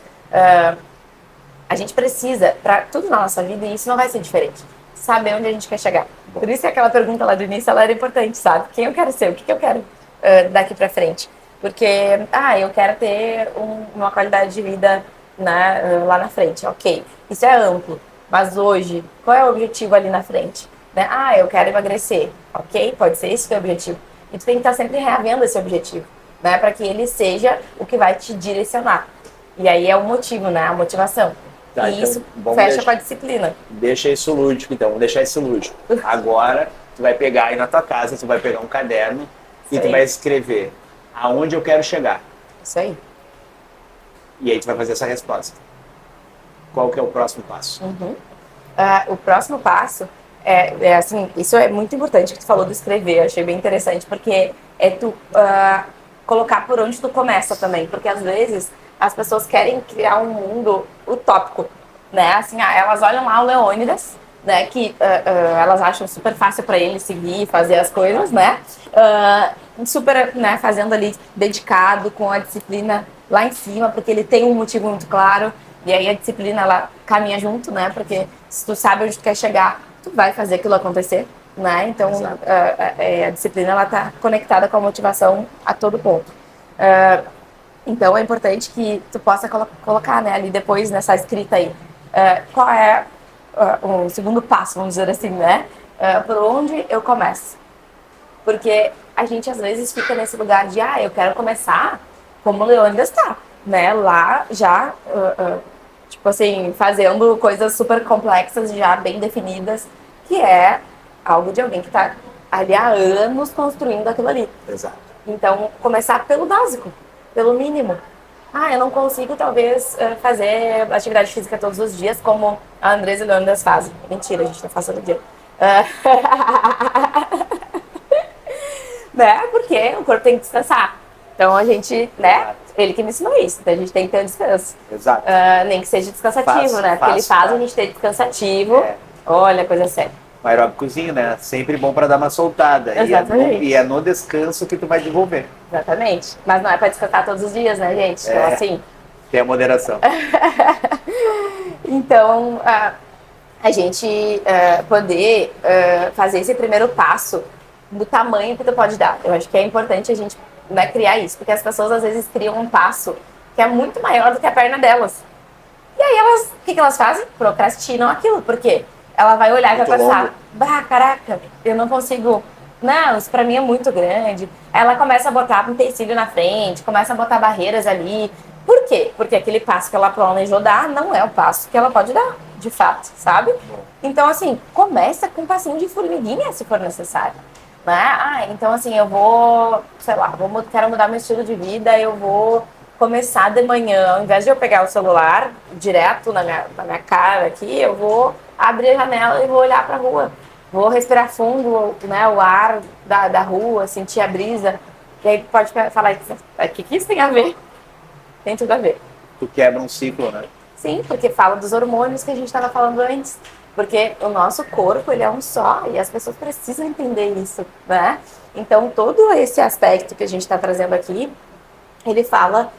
A gente precisa, para tudo na nossa vida, e isso não vai ser diferente, saber onde a gente quer chegar. Por isso que aquela pergunta lá do início, ela era importante, sabe? Quem eu quero ser, o que eu quero daqui para frente. Porque, eu quero ter uma qualidade de vida, né, lá na frente, ok. Isso é amplo. Mas hoje, qual é o objetivo ali na frente? Né? Eu quero emagrecer. Ok? Pode ser esse o teu objetivo. E tu tem que estar sempre reavendo esse objetivo, né? Para que ele seja o que vai te direcionar. E aí é o motivo, né? A motivação. Tá, e então, isso fecha com a disciplina. Deixa isso lúdico, então. Vamos deixar isso lúdico. Agora, tu vai pegar aí na tua casa, tu vai pegar um caderno e tu vai escrever aonde eu quero chegar. Isso aí. E aí tu vai fazer essa resposta. Qual que é o próximo passo? O próximo passo é assim, isso é muito importante que tu falou do escrever, eu achei bem interessante, porque é tu colocar por onde tu começa também, porque às vezes as pessoas querem criar um mundo utópico, né, assim, elas olham lá o Leônidas, né, que elas acham super fácil para ele seguir, fazer as coisas, né, super, né, fazendo ali dedicado, com a disciplina lá em cima, porque ele tem um motivo muito claro. E aí a disciplina, ela caminha junto, né? Porque se tu sabe onde tu quer chegar, tu vai fazer aquilo acontecer, né? Então, a disciplina, ela tá conectada com a motivação a todo ponto. Então, é importante que tu possa colocar, né, ali depois, nessa escrita aí, qual é o segundo passo, vamos dizer assim, né? Por onde eu começo. Porque a gente, às vezes, fica nesse lugar de, eu quero começar como o Leônidas tá, né? Lá, já... tipo assim, fazendo coisas super complexas, já bem definidas, que é algo de alguém que está ali há anos construindo aquilo ali. Exato. Então, começar pelo básico, pelo mínimo. Eu não consigo, talvez, fazer atividade física todos os dias, como a Andresa e o Leônidas fazem. Mentira, a gente não faz todo dia. Né? Porque o corpo tem que descansar. Então, a gente, né? Ele que me ensinou isso, então a gente tem que ter um descanso. Exato. Nem que seja descansativo, né? Porque ele faz a gente ter descansativo. Olha, coisa séria. O aeróbicozinho, né? Sempre bom para dar uma soltada. Exatamente. E é no descanso que tu vai desenvolver. Exatamente. Mas não é para descansar todos os dias, né, gente? Então, assim... Tem a moderação. Então, a gente poder fazer esse primeiro passo do tamanho que tu pode dar. Eu acho que é importante a gente, né, criar isso, porque as pessoas às vezes criam um passo que é muito maior do que a perna delas. E aí elas, o que elas fazem? Procrastinam aquilo. Por quê? Ela vai olhar e vai pensar, caraca, eu não consigo, não, isso pra mim é muito grande. Aí ela começa a botar um empecilho na frente, começa a botar barreiras ali, Por quê? Porque aquele passo que ela planejou dar não é o passo que ela pode dar, de fato, sabe? Então, assim, começa com um passinho de formiguinha, se for necessário. Né? Então, assim, eu vou, sei lá, quero mudar meu estilo de vida, eu vou começar de manhã, ao invés de eu pegar o celular direto na minha cara aqui, eu vou abrir a janela e vou olhar para a rua. Vou respirar fundo, né, o ar da rua, sentir a brisa. E aí pode falar, o que isso tem a ver? Tem tudo a ver. Tu quebra um ciclo, né? Sim, porque fala dos hormônios que a gente estava falando antes. Porque o nosso corpo, ele é um só e as pessoas precisam entender isso, né? Então, todo esse aspecto que a gente está trazendo aqui, ele fala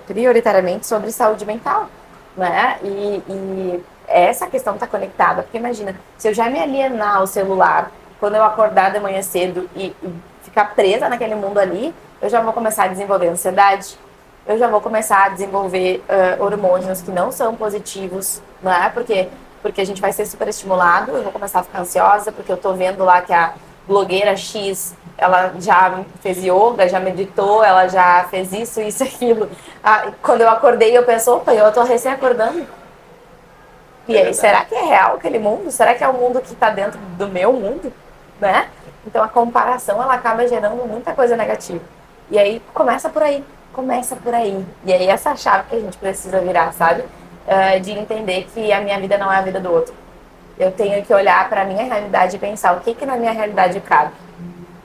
prioritariamente sobre saúde mental, né? E essa questão está conectada, porque imagina, se eu já me alienar ao celular, quando eu acordar de manhã cedo e ficar presa naquele mundo ali, eu já vou começar a desenvolver ansiedade, eu já vou começar a desenvolver hormônios que não são positivos, não é? Porque a gente vai ser super estimulado, eu vou começar a ficar ansiosa, porque eu tô vendo lá que a blogueira X, ela já fez yoga, já meditou, ela já fez isso, aquilo. Quando eu acordei, eu penso, opa, eu tô recém acordando. E aí, será que é real aquele mundo? Será que é o mundo que está dentro do meu mundo? Né? Então, a comparação, ela acaba gerando muita coisa negativa. E aí, começa por aí. E aí, essa chave que a gente precisa virar, sabe? De entender que a minha vida não é a vida do outro. Eu tenho que olhar para a minha realidade e pensar o que na minha realidade cabe.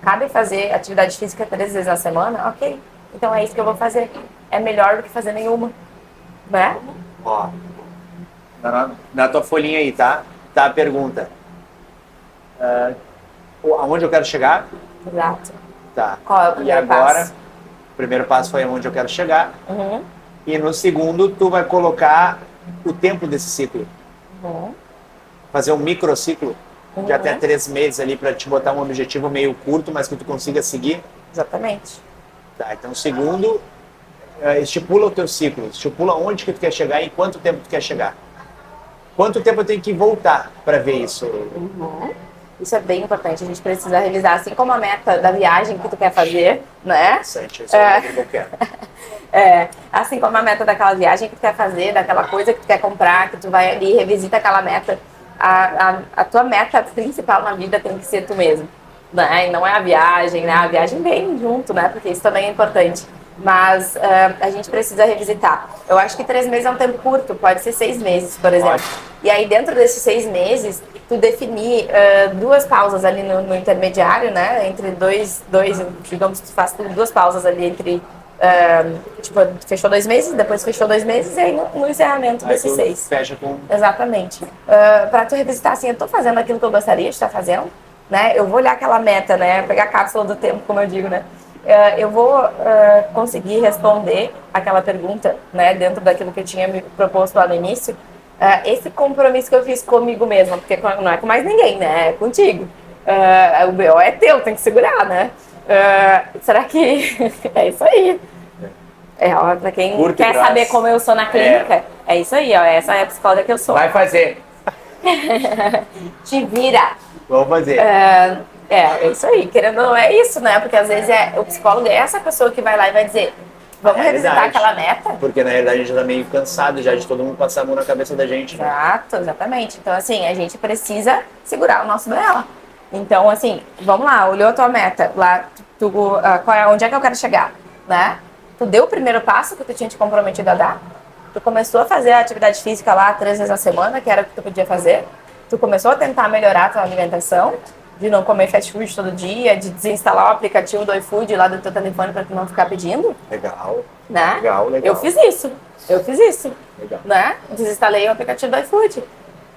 Cabe fazer atividade física 3 vezes na semana? Ok. Então, é isso que eu vou fazer. É melhor do que fazer nenhuma. Né? Ó, na tua folhinha aí, tá? Tá a pergunta. Aonde eu quero chegar? Exato. Tá. Qual é o E primeiro agora, passo? o primeiro passo foi aonde eu quero chegar. Uhum. E no segundo, tu vai colocar o tempo desse ciclo. Uhum. Fazer um microciclo de até 3 meses ali para te botar um objetivo meio curto, mas que tu consiga seguir. Exatamente. Tá, então segundo, estipula o teu ciclo. Estipula onde que tu quer chegar e em quanto tempo tu quer chegar. Quanto tempo eu tenho que voltar para ver isso? Uhum. Isso é bem importante, a gente precisa revisar, assim como a meta da viagem que tu quer fazer, né? Interessante, isso é o que eu quero. Assim como a meta daquela viagem que tu quer fazer, daquela coisa que tu quer comprar, que tu vai ali e revisita aquela meta, a tua meta principal na vida tem que ser tu mesmo, né? E não é a viagem, né? A viagem vem junto, né? Porque isso também é importante. Mas a gente precisa revisitar. Eu acho que 3 meses é um tempo curto, pode ser 6 meses, por exemplo. E aí, dentro desses 6 meses, tu definir 2 pausas ali no intermediário, né? Entre dois, digamos que tu faz 2 pausas ali entre, tipo, fechou 2 meses, depois fechou 2 meses, e aí no encerramento desses 6. Fecha com... Exatamente. Para tu revisitar assim, eu tô fazendo aquilo que eu gostaria de estar fazendo, né? Eu vou olhar aquela meta, né? Pegar a cápsula do tempo, como eu digo, né? Eu vou conseguir responder aquela pergunta, né, dentro daquilo que eu tinha me proposto lá no início, esse compromisso que eu fiz comigo mesma, porque não é com mais ninguém, né, é contigo. O BO é teu, tem que segurar, né? Será que é isso aí? Ó, pra quem Curto quer saber como eu sou na clínica, é isso aí, ó, essa é a psicóloga que eu sou. Vai fazer. Te vira. Vamos fazer. É isso aí, querendo ou não, é isso, né? Porque às vezes o psicólogo é essa pessoa que vai lá e vai dizer, vamos revisitar aquela meta? Porque na realidade a gente já tá meio cansado já de todo mundo passar a mão na cabeça da gente. Né? Exato, exatamente. Então, assim, a gente precisa segurar o nosso dela. Então, assim, vamos lá, olhou a tua meta, lá, onde é que eu quero chegar, né? Tu deu o primeiro passo que tu tinha te comprometido a dar? Tu começou a fazer a atividade física lá 3 vezes na semana, que era o que tu podia fazer? Tu começou a tentar melhorar a tua alimentação? De não comer fast food todo dia, de desinstalar o aplicativo do iFood lá do teu telefone para tu não ficar pedindo. Legal. Né? Legal. Eu fiz isso. Legal. Né? Desinstalei o aplicativo do iFood.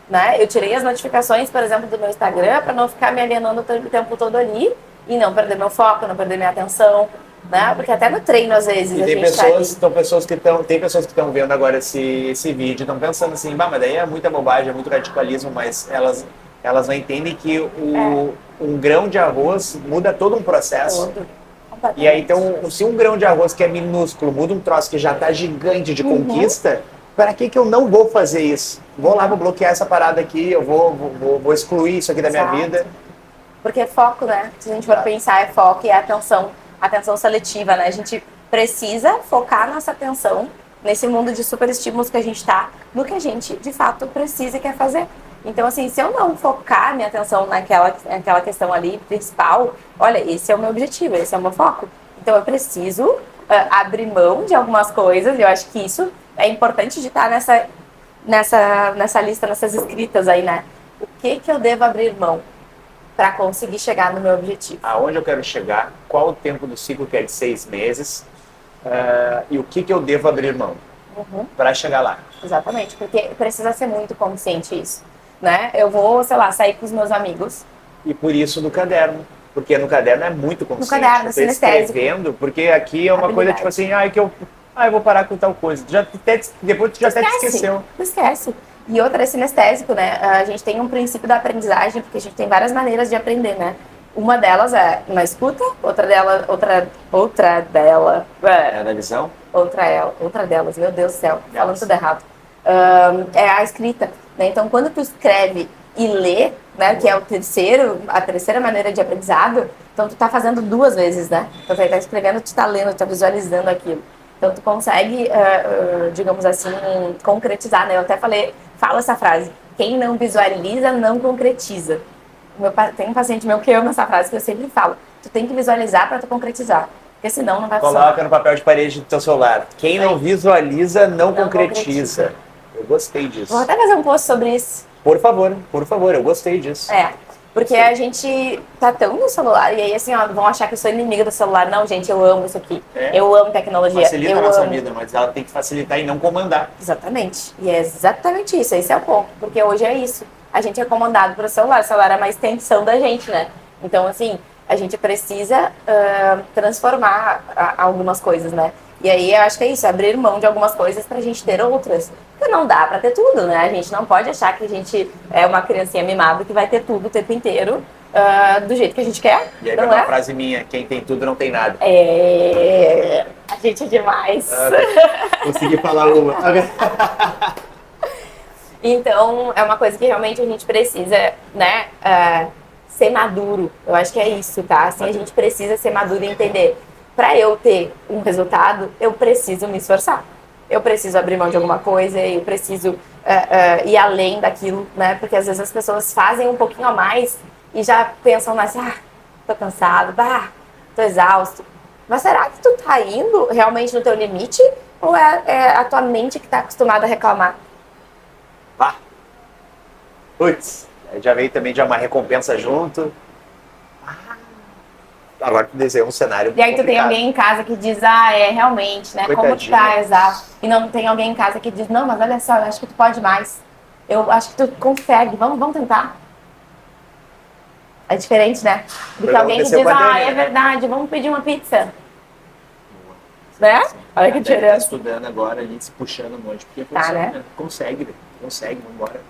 Né? Eu tirei as notificações, por exemplo, do meu Instagram para não ficar me alienando o tempo todo ali e não perder meu foco, não perder minha atenção. Né? Porque até no treino, às vezes, e a tem gente pessoas que estão vendo agora esse vídeo, estão pensando assim, mas daí é muita bobagem, é muito radicalismo, mas elas não entendem que um grão de arroz muda todo um processo. E aí, então, se um grão de arroz que é minúsculo muda um troço que já está gigante de conquista, para que eu não vou fazer isso? Vou lá, vou bloquear essa parada aqui, eu vou excluir isso aqui da minha vida. Porque é foco, né? Se a gente for pensar, é foco e é atenção seletiva, né? A gente precisa focar nossa atenção nesse mundo de super estímulos que a gente tá, no que a gente, de fato, precisa e quer fazer. Então, assim, se eu não focar minha atenção naquela questão ali principal, olha, esse é o meu objetivo, esse é o meu foco. Então, eu preciso abrir mão de algumas coisas, e eu acho que isso é importante de estar nessa lista, nessas escritas aí, né? O que eu devo abrir mão para conseguir chegar no meu objetivo? Aonde eu quero chegar, qual o tempo do ciclo que é de 6 meses, e o que eu devo abrir mão para chegar lá. Exatamente, porque precisa ser muito consciente isso, né? Eu vou, sei lá, sair com os meus amigos. E por isso no caderno, porque no caderno é muito consciente. No caderno, eu tô sinestésico. escrevendo, porque aqui é uma coisa tipo assim, eu vou parar com tal coisa. Depois tu já até te esqueceu. Esquece. E outra é sinestésico, né? A gente tem um princípio da aprendizagem, porque a gente tem várias maneiras de aprender, né? Uma delas é na escuta, outra É na visão? outra delas, meu Deus do céu, falando tudo errado. É a escrita, né? Então, quando tu escreve e lê, né, que é a terceira maneira de aprendizado, então tu tá fazendo 2 vezes, né? Então tu tá escrevendo, tu tá lendo, tu tá visualizando aquilo. Então tu consegue, digamos assim, concretizar, né? Eu até falo essa frase: quem não visualiza, não concretiza. Tem um paciente meu que ama essa frase, que eu sempre falo: tu tem que visualizar para tu concretizar, porque senão não vai funcionar. Coloca no papel de parede do teu celular. Quem não visualiza, não concretiza. Eu gostei disso. Vou até fazer um post sobre isso. Por favor, eu gostei disso. Porque a gente tá tão no celular, e aí assim, ó, vão achar que eu sou inimiga do celular. Não, gente, eu amo isso aqui. Eu amo tecnologia. Facilita a nossa vida, mas ela tem que facilitar e não comandar. Exatamente. E é exatamente isso, esse é o ponto. Porque hoje é isso. A gente é comandado pelo celular. O celular é uma extensão da gente, né? Então, assim, a gente precisa transformar algumas coisas, né? E aí eu acho que é isso, abrir mão de algumas coisas pra gente ter outras. Porque não dá pra ter tudo, né? A gente não pode achar que a gente é uma criancinha mimada que vai ter tudo o tempo inteiro do jeito que a gente quer. E aí vai uma frase minha: quem tem tudo não tem nada. A gente é demais. Consegui falar uma. Então, é uma coisa que realmente a gente precisa, né, ser maduro. Eu acho que é isso, tá? Assim, a gente precisa ser maduro e entender. Para eu ter um resultado, eu preciso me esforçar. Eu preciso abrir mão de alguma coisa, eu preciso ir além daquilo, né? Porque às vezes as pessoas fazem um pouquinho a mais e já pensam tô cansado, tô exausto. Mas será que tu tá indo realmente no teu limite? Ou é a tua mente que tá acostumada a reclamar? Putz, já veio também já uma recompensa junto. Agora tu desenha um cenário E aí tu complicado. tem alguém em casa que diz, realmente, né? Coitadinha. Como tu tá, exato. E não tem alguém em casa que diz, não, mas olha só, eu acho que tu pode mais. Eu acho que tu consegue, vamos tentar. É diferente, né? Do que alguém que diz, é verdade, vamos pedir uma pizza. Né? Olha que Tá diferença. estudando agora ali, se puxando um monte, porque né? Consegue, vambora.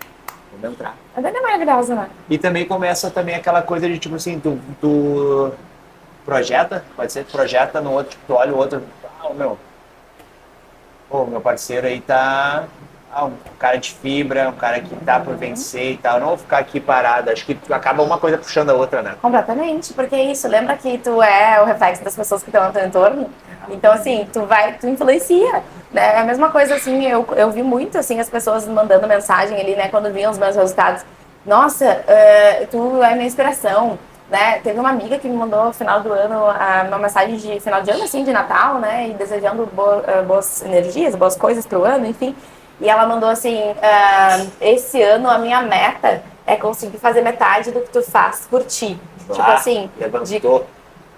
Vamos entrar. A Dani é maravilhosa, né? E também começa também aquela coisa de tipo assim, tu projeta, pode ser, tu projeta no outro, tipo, tu olha o outro, meu parceiro aí tá um cara de fibra, um cara que tá por vencer e tal. Eu não vou ficar aqui parado, acho que acaba uma coisa puxando a outra, né? Completamente, porque é isso, lembra que tu é o reflexo das pessoas que estão no teu entorno? Então, assim, tu influencia, né? É a mesma coisa, assim, eu vi muito, assim, as pessoas mandando mensagem ali, né, quando viam os meus resultados. Nossa, tu é minha inspiração, né? Teve uma amiga que me mandou no final do ano uma mensagem de final de ano, assim, de Natal, né? E desejando boas energias, boas coisas pro ano, enfim. E ela mandou assim, esse ano a minha meta é conseguir fazer metade do que tu faz por ti. Tipo assim,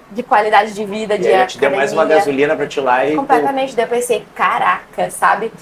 de qualidade de vida, de academia. Te deu mais uma gasolina pra te ir lá e... Completamente. Daí eu pensei, caraca, sabe?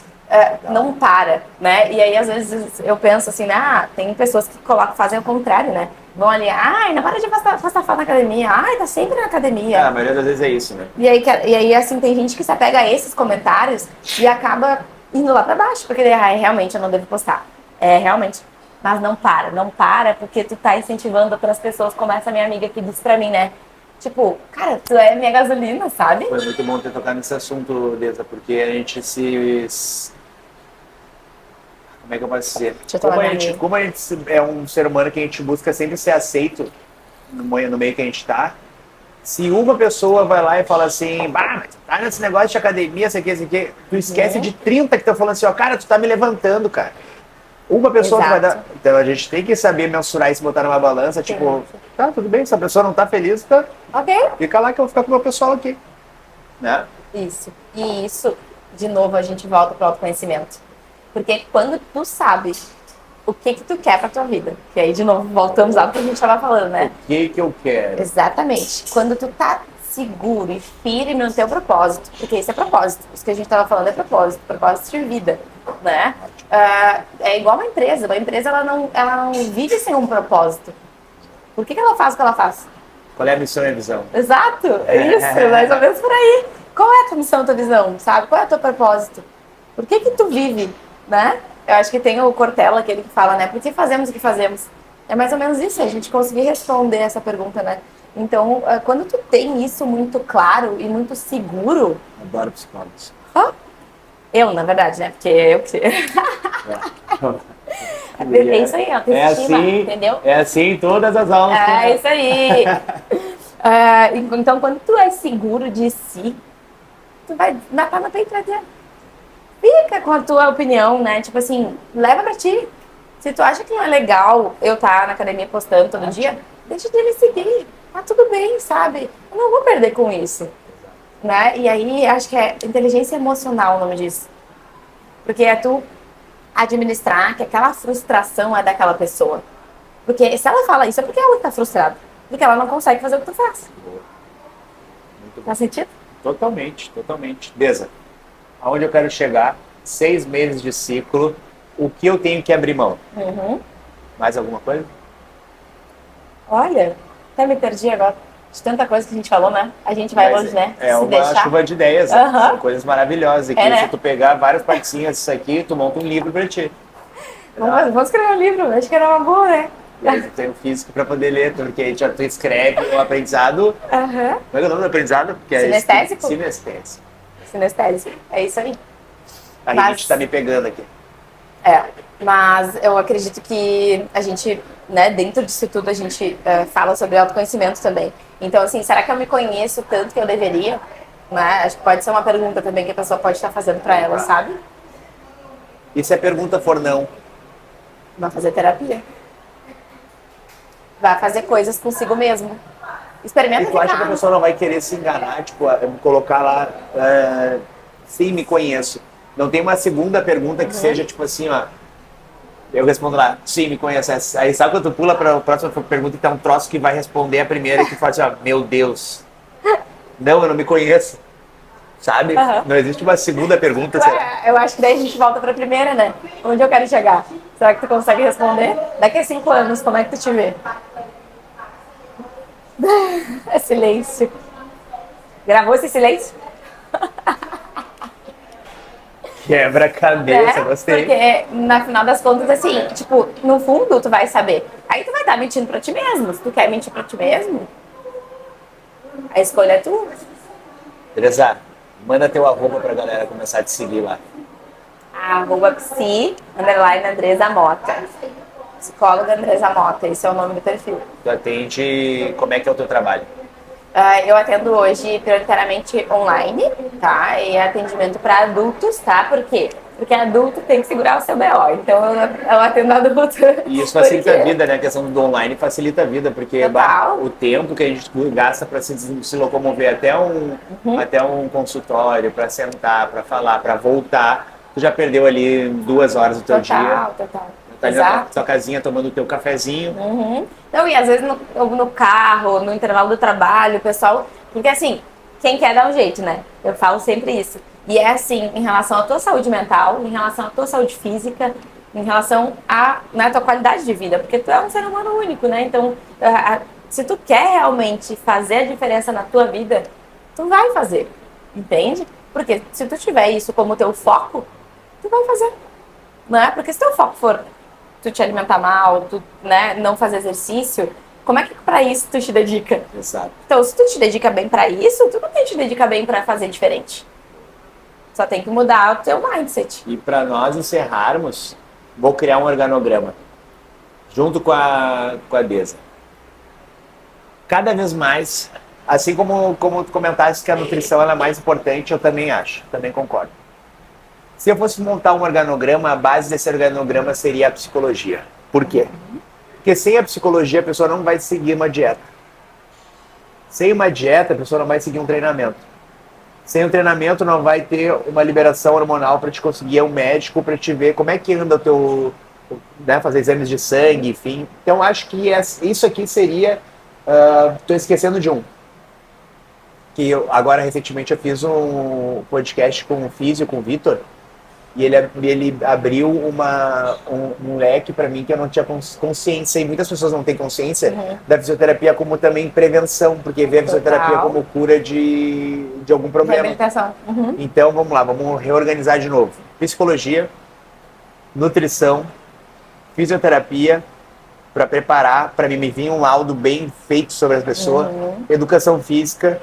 Não para, né? E aí às vezes eu penso assim, tem pessoas que fazem o contrário, né? Vão ali, não para de passar foto na academia, tá sempre na academia. A maioria das vezes é isso, né? E aí assim, tem gente que se apega a esses comentários e acaba indo lá pra baixo, porque realmente eu não devo postar. Realmente. Mas não para, porque tu tá incentivando outras pessoas, como essa minha amiga que disse pra mim, né? Tipo, cara, tu é minha gasolina, sabe? Foi muito bom ter tocado nesse assunto, Lisa, porque a gente como é que eu posso dizer? Como a gente é um ser humano que a gente busca sempre ser aceito no meio que a gente tá, Se uma pessoa vai lá e fala assim, bah, mas tu tá nesse negócio de academia, isso aqui, tu esquece de 30 que estão falando assim, ó, cara, tu tá me levantando, cara. Uma pessoa que vai Exato. dar. Então a gente tem que saber mensurar isso, botar numa balança, tipo, tá, tudo bem, se a pessoa não tá feliz, tá, Ok? fica lá que eu vou ficar com o meu pessoal aqui. Né? Isso. E isso, de novo, a gente volta para o autoconhecimento. Porque quando tu sabe o que tu quer pra tua vida, que aí, de novo, voltamos ao que a gente estava falando, né? O que eu quero? Exatamente. Quando tu tá seguro e firme no teu propósito, porque isso é propósito, isso que a gente estava falando é propósito de vida, né? É igual uma empresa ela não vive sem um propósito. Por que ela faz o que ela faz? Qual é a missão e a visão? Exato, isso, mais ou menos por aí. Qual é a tua missão, a tua visão, sabe? Qual é o teu propósito? Por que tu vive, né? Eu acho que tem o Cortella, aquele que fala, né? Por que fazemos o que fazemos? É mais ou menos isso, a gente conseguir responder essa pergunta, né? Então, quando tu tem isso muito claro e muito seguro... Adoro psicólogos. Eu, na verdade, né? Porque eu que... É isso aí, ó, tem estima, entendeu? É assim todas as aulas. É isso aí. Então, quando tu é seguro de si, tu vai matar no peito e vai dizer, fica com a tua opinião, né? Tipo assim, leva pra ti. Se tu acha que não é legal eu estar na academia postando todo dia, deixa de me seguir. Tá tudo bem, sabe? Eu não vou perder com isso. Né? E aí, acho que é inteligência emocional o nome disso. Porque é tu administrar que aquela frustração é daquela pessoa. Porque se ela fala isso, é porque ela está frustrada. Porque ela não consegue fazer o que tu faz. Muito bom. Faz sentido? Totalmente, totalmente. Beleza. Aonde eu quero chegar? 6 meses de ciclo. O que eu tenho que abrir mão? Mais alguma coisa? Olha, até me perdi agora. De tanta coisa que a gente falou, né? A gente vai longe, né? É Se uma deixar. chuva de ideias. São coisas maravilhosas. E que né? se tu pegar várias partezinhas disso aqui, tu monta um livro pra ti. Vamos escrever um livro. Acho que era uma boa, né? E aí tu tem o físico pra poder ler, porque aí tu escreve o aprendizado. Como é que é o nome do aprendizado? Que é Sinestésico? Sinestésico. Sinestésico. É isso aí. A gente tá me pegando aqui. Mas eu acredito que a gente, né, dentro disso tudo, a gente fala sobre autoconhecimento também. Então, assim, será que eu me conheço tanto que eu deveria? Né? Acho que pode ser uma pergunta também que a pessoa pode estar fazendo pra ela, sabe? E se a pergunta for não? Vai fazer terapia. Vai fazer coisas consigo mesmo. Experimenta E tu acha que a ficar. pessoa não vai querer se enganar, tipo, colocar lá, sim, me conheço. Não tem uma segunda pergunta que seja, tipo assim, ó, eu respondo lá, sim, me conheço. Aí sabe quando tu pula para a próxima pergunta e tem um troço que vai responder a primeira e que fala assim, ó, meu Deus, não, eu não me conheço. Sabe? Não existe uma segunda pergunta. Eu acho que daí a gente volta pra primeira, né? Onde eu quero chegar? Será que tu consegue responder? Daqui a 5 anos, como é que tu te vê? É silêncio. Gravou esse silêncio? Quebra-cabeça, gostei. Porque, na final das contas, assim, tipo, no fundo, tu vai saber. Aí tu vai estar mentindo pra ti mesmo. Se tu quer mentir pra ti mesmo, a escolha é tua. Teresa, manda teu arroba pra galera começar a te seguir lá. @psi_Andresa Mota. Psicóloga Andresa Mota, esse é o nome do perfil. Tu atende, como é que é o teu trabalho? Eu atendo hoje prioritariamente online, tá? E atendimento para adultos, tá? Por quê? Porque adulto tem que segurar o seu BO. Então eu atendo adulto. E isso facilita a vida, né? A questão do online facilita a vida, porque o tempo que a gente gasta para se locomover até um consultório, para sentar, para falar, para voltar, tu já perdeu ali 2 horas do teu dia. Total. Tá ali na tua casinha tomando o teu cafezinho. Então, e às vezes no carro, no intervalo do trabalho, o pessoal... Porque assim, quem quer dá um jeito, né? Eu falo sempre isso. E é assim, em relação à tua saúde mental, em relação à tua saúde física, em relação à tua qualidade de vida. Porque tu é um ser humano único, né? Então, se tu quer realmente fazer a diferença na tua vida, tu vai fazer. Entende? Porque se tu tiver isso como teu foco, tu vai fazer. Não é? Porque se teu foco for tu te alimentar mal, tu, né, não fazer exercício, como é que pra isso tu te dedica? Exato. Então, se tu te dedica bem pra isso, tu não tem que te dedicar bem pra fazer diferente. Só tem que mudar o teu mindset. E para nós encerrarmos, vou criar um organograma junto com a Deza. Cada vez mais Assim como tu comentaste que a nutrição ela é mais importante, eu também acho, também concordo. Se eu fosse montar um organograma, a base desse organograma seria a psicologia. Por quê? Porque sem a psicologia a pessoa não vai seguir uma dieta. Sem uma dieta a pessoa não vai seguir um treinamento. Sem um treinamento não vai ter uma liberação hormonal para te conseguir um médico para te ver como é que anda o teu, né, fazer exames de sangue, enfim. Então acho que isso aqui seria, estou esquecendo de um. Que agora recentemente eu fiz um podcast com o Físio, com o Vitor, e ele abriu um leque para mim que eu não tinha consciência, e muitas pessoas não têm consciência da fisioterapia como também prevenção, porque vê a fisioterapia como cura de algum problema. Reabilitação. Então vamos lá, vamos reorganizar de novo. Psicologia, nutrição, fisioterapia, para preparar, para mim me vir um laudo bem feito sobre as pessoas, educação física,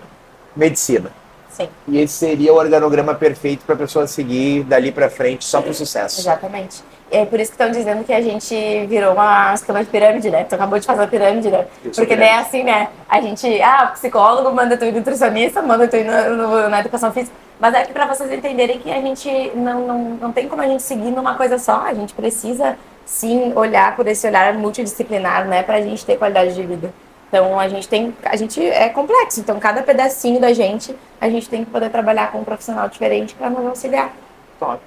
medicina. Sim. E esse seria o organograma perfeito para a pessoa seguir dali para frente só para o sucesso. Exatamente. E é por isso que estão dizendo que a gente virou uma esquema de pirâmide, né? Tu acabou de fazer a pirâmide, né? Porque daí é assim, né? A gente, psicólogo, manda tu ir nutricionista, manda tu ir na educação física. Mas é que para vocês entenderem que a gente não tem como a gente seguir numa coisa só. A gente precisa, sim, olhar por esse olhar multidisciplinar, né? Pra gente ter qualidade de vida. Então, a gente é complexo. Então, cada pedacinho da gente, a gente tem que poder trabalhar com um profissional diferente para nos auxiliar. Top.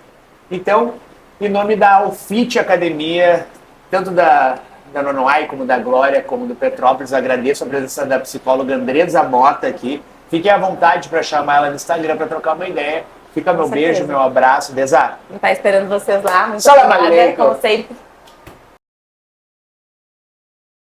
Então, em nome da Alfit Academia, tanto da Nonoai, como da Glória, como do Petrópolis, agradeço a presença da psicóloga Andresa Mota aqui. Fiquem à vontade para chamar ela no Instagram para trocar uma ideia. Fica meu beijo, meu abraço. Desá. Vou estar esperando vocês lá. Muito Salam obrigada, aleikum. como sempre.